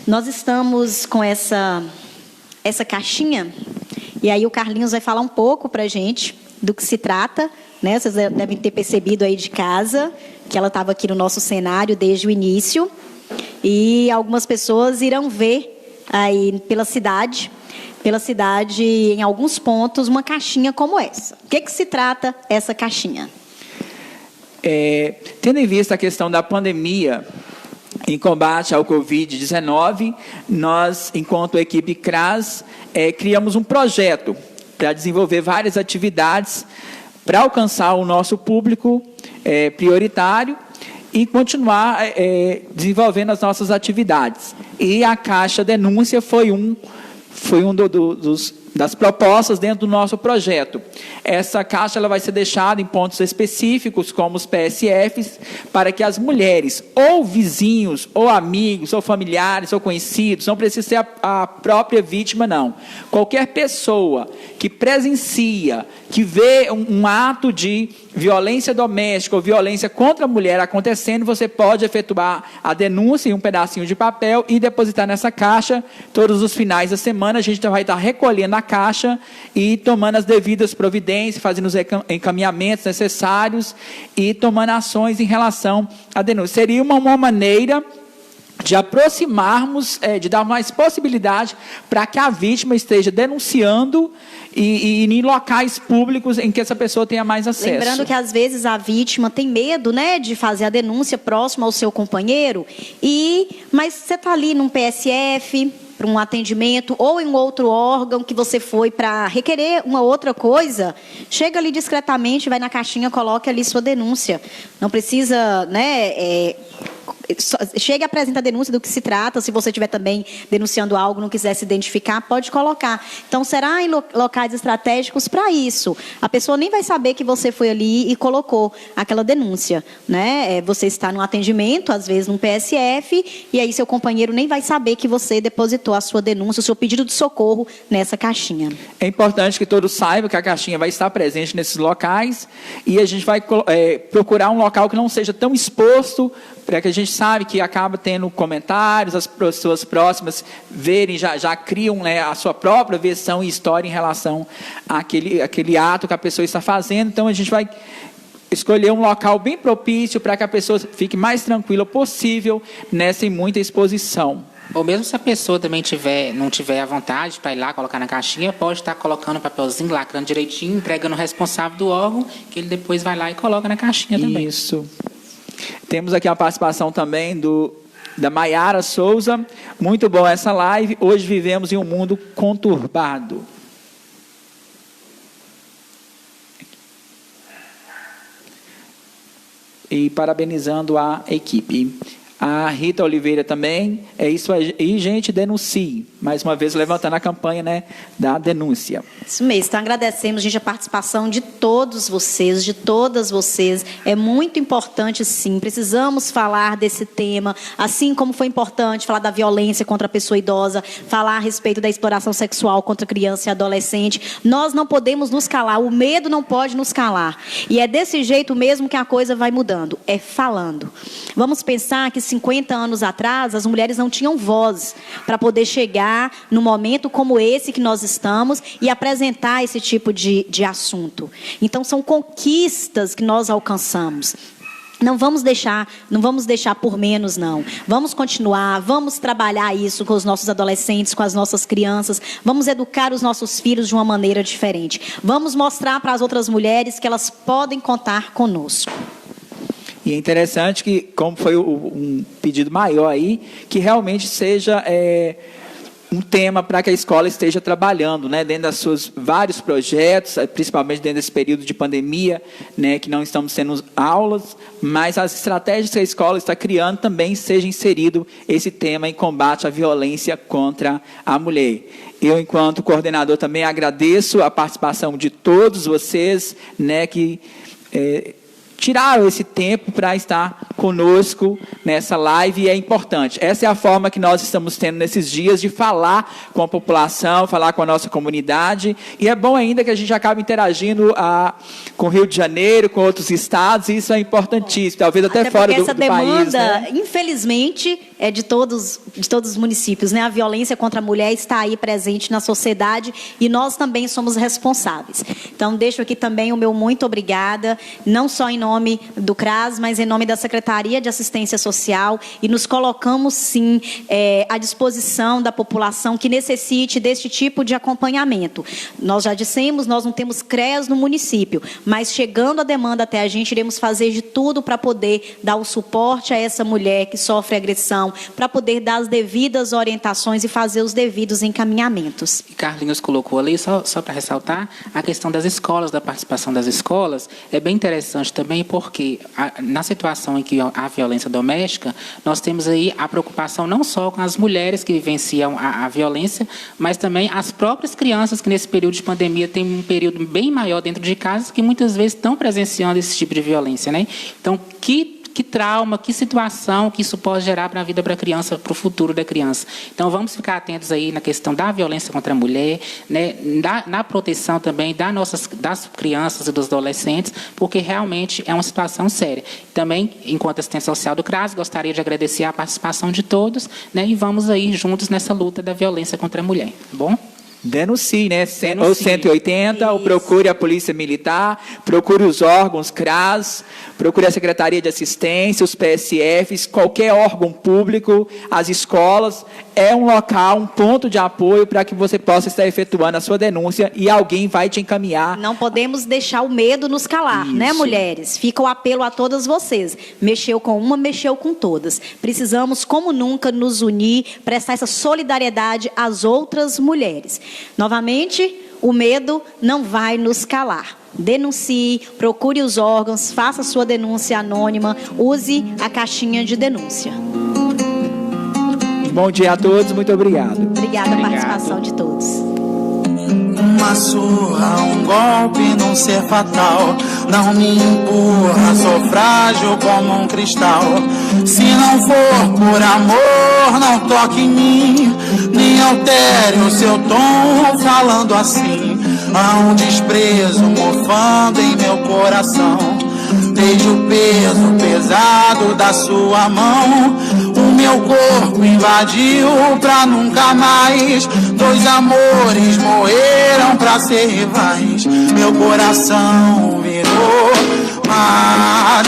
Nós estamos com essa caixinha, e aí o Carlinhos vai falar um pouco para a gente do que se trata, né? Vocês devem ter percebido aí de casa que ela estava aqui no nosso cenário desde o início. E algumas pessoas irão ver aí pela cidade, em alguns pontos, uma caixinha como essa. O que se trata essa caixinha? Tendo em vista a questão da pandemia em combate ao Covid-19, nós, enquanto equipe CRAS, criamos um projeto para desenvolver várias atividades para alcançar o nosso público prioritário e continuar desenvolvendo as nossas atividades. E a Caixa Denúncia foi um dos das propostas dentro do nosso projeto. Essa caixa ela vai ser deixada em pontos específicos, como os PSFs, para que as mulheres, ou vizinhos, ou amigos, ou familiares, ou conhecidos, não precisa ser a própria vítima, não. Qualquer pessoa que presencia, que vê um ato de violência doméstica ou violência contra a mulher acontecendo, você pode efetuar a denúncia em um pedacinho de papel e depositar nessa caixa. Todos os finais da semana a gente vai estar recolhendo a caixa e tomando as devidas providências, fazendo os encaminhamentos necessários e tomando ações em relação à denúncia. Seria uma maneira de aproximarmos, de dar mais possibilidade para que a vítima esteja denunciando e em locais públicos em que essa pessoa tenha mais acesso. Lembrando que às vezes a vítima tem medo, né, de fazer a denúncia próxima ao seu companheiro, mas você está ali num PSF, para um atendimento, ou em um outro órgão que você foi para requerer uma outra coisa, chega ali discretamente, vai na caixinha, coloca ali sua denúncia. Não precisa, chega e apresenta a denúncia do que se trata. Se você estiver também denunciando algo, não quiser se identificar, pode colocar. Então, será em locais estratégicos para isso. A pessoa nem vai saber que você foi ali e colocou aquela denúncia, né? Você está no atendimento, às vezes num PSF, e aí seu companheiro nem vai saber que você depositou a sua denúncia, o seu pedido de socorro nessa caixinha. É importante que todos saibam que a caixinha vai estar presente nesses locais e a gente vai procurar um local que não seja tão exposto, para que a gente sabe que acaba tendo comentários, as pessoas próximas verem, já criam, né, a sua própria versão e história em relação àquele ato que a pessoa está fazendo. Então, a gente vai escolher um local bem propício para que a pessoa fique mais tranquila possível nessa e muita exposição. Ou mesmo se a pessoa também não tiver a vontade para ir lá colocar na caixinha, pode estar colocando o papelzinho, lacrando direitinho, entregando o responsável do órgão, que ele depois vai lá e coloca na caixinha também. Isso. Temos aqui a participação também da Maiara Souza. Muito bom essa live. Hoje vivemos em um mundo conturbado. E parabenizando a equipe. A Rita Oliveira também. É isso aí, gente, denuncie. Mais uma vez, levantando a campanha, né, da denúncia. Isso mesmo. Então, agradecemos, gente, a participação de todos vocês, de todas vocês. É muito importante, sim. Precisamos falar desse tema, assim como foi importante falar da violência contra a pessoa idosa, falar a respeito da exploração sexual contra criança e adolescente. Nós não podemos nos calar. O medo não pode nos calar. E é desse jeito mesmo que a coisa vai mudando. É falando. Vamos pensar que 50 anos atrás, as mulheres não tinham voz para poder chegar num momento como esse que nós estamos e apresentar esse tipo de assunto. Então, são conquistas que nós alcançamos. Não vamos deixar por menos, não. Vamos continuar, vamos trabalhar isso com os nossos adolescentes, com as nossas crianças. Vamos educar os nossos filhos de uma maneira diferente. Vamos mostrar para as outras mulheres que elas podem contar conosco. E é interessante que, como foi um pedido maior aí, que realmente seja um tema para que a escola esteja trabalhando, né, dentro dos seus vários projetos, principalmente dentro desse período de pandemia, né, que não estamos tendo aulas, mas as estratégias que a escola está criando também seja inserido esse tema em combate à violência contra a mulher. Eu, enquanto coordenador, também agradeço a participação de todos vocês, né, que tiraram esse tempo para estar conosco nessa live, e é importante. Essa é a forma que nós estamos tendo nesses dias de falar com a população, falar com a nossa comunidade, e é bom ainda que a gente acabe interagindo com o Rio de Janeiro, com outros estados, e isso é importantíssimo, talvez até fora do país. Essa demanda, infelizmente, é de todos os municípios, né? A violência contra a mulher está aí presente na sociedade e nós também somos responsáveis. Então, deixo aqui também o meu muito obrigada, não só em nome do CRAS, mas em nome da Secretaria de Assistência Social, e nos colocamos, sim, à disposição da população que necessite deste tipo de acompanhamento. Nós já dissemos, nós não temos CREAS no município, mas chegando a demanda até a gente, iremos fazer de tudo para poder dar o suporte a essa mulher que sofre agressão, para poder dar as devidas orientações e fazer os devidos encaminhamentos. E Carlinhos colocou ali, só para ressaltar, a questão das escolas, da participação das escolas, é bem interessante também, porque na situação em que vivenciam a violência doméstica, nós temos aí a preocupação não só com as mulheres que vivenciam a violência, mas também as próprias crianças que nesse período de pandemia têm um período bem maior dentro de casa, que muitas vezes estão presenciando esse tipo de violência, né? Então, que trauma, que situação que isso pode gerar para a vida da criança, para o futuro da criança. Então, vamos ficar atentos aí na questão da violência contra a mulher, né, na proteção também das crianças e dos adolescentes, porque realmente é uma situação séria. Também, enquanto assistente social do CRAS, gostaria de agradecer a participação de todos, né, e vamos aí juntos nessa luta da violência contra a mulher, tá bom? Denuncie, né? Denuncie. Ou 180, ou procure a Polícia Militar, procure os órgãos CRAS, procure a Secretaria de Assistência, os PSFs, qualquer órgão público, as escolas. É um local, um ponto de apoio para que você possa estar efetuando a sua denúncia e alguém vai te encaminhar. Não podemos deixar o medo nos calar, né, mulheres? Fica o apelo a todas vocês. Mexeu com uma, mexeu com todas. Precisamos, como nunca, nos unir, prestar essa solidariedade às outras mulheres. Novamente, o medo não vai nos calar. Denuncie, procure os órgãos, faça sua denúncia anônima, use a caixinha de denúncia. Bom dia a todos, muito obrigado. Obrigada a participação de todos. Uma surra, um golpe num ser fatal. Não me empurra, sou frágil como um cristal. Se não for por amor, não toque em mim, nem altere o seu tom falando assim. Há um desprezo mofando em meu coração. Desde o peso pesado da sua mão, o meu corpo invadiu pra nunca mais. Dois amores morreram pra ser rivais. Meu coração virou mar.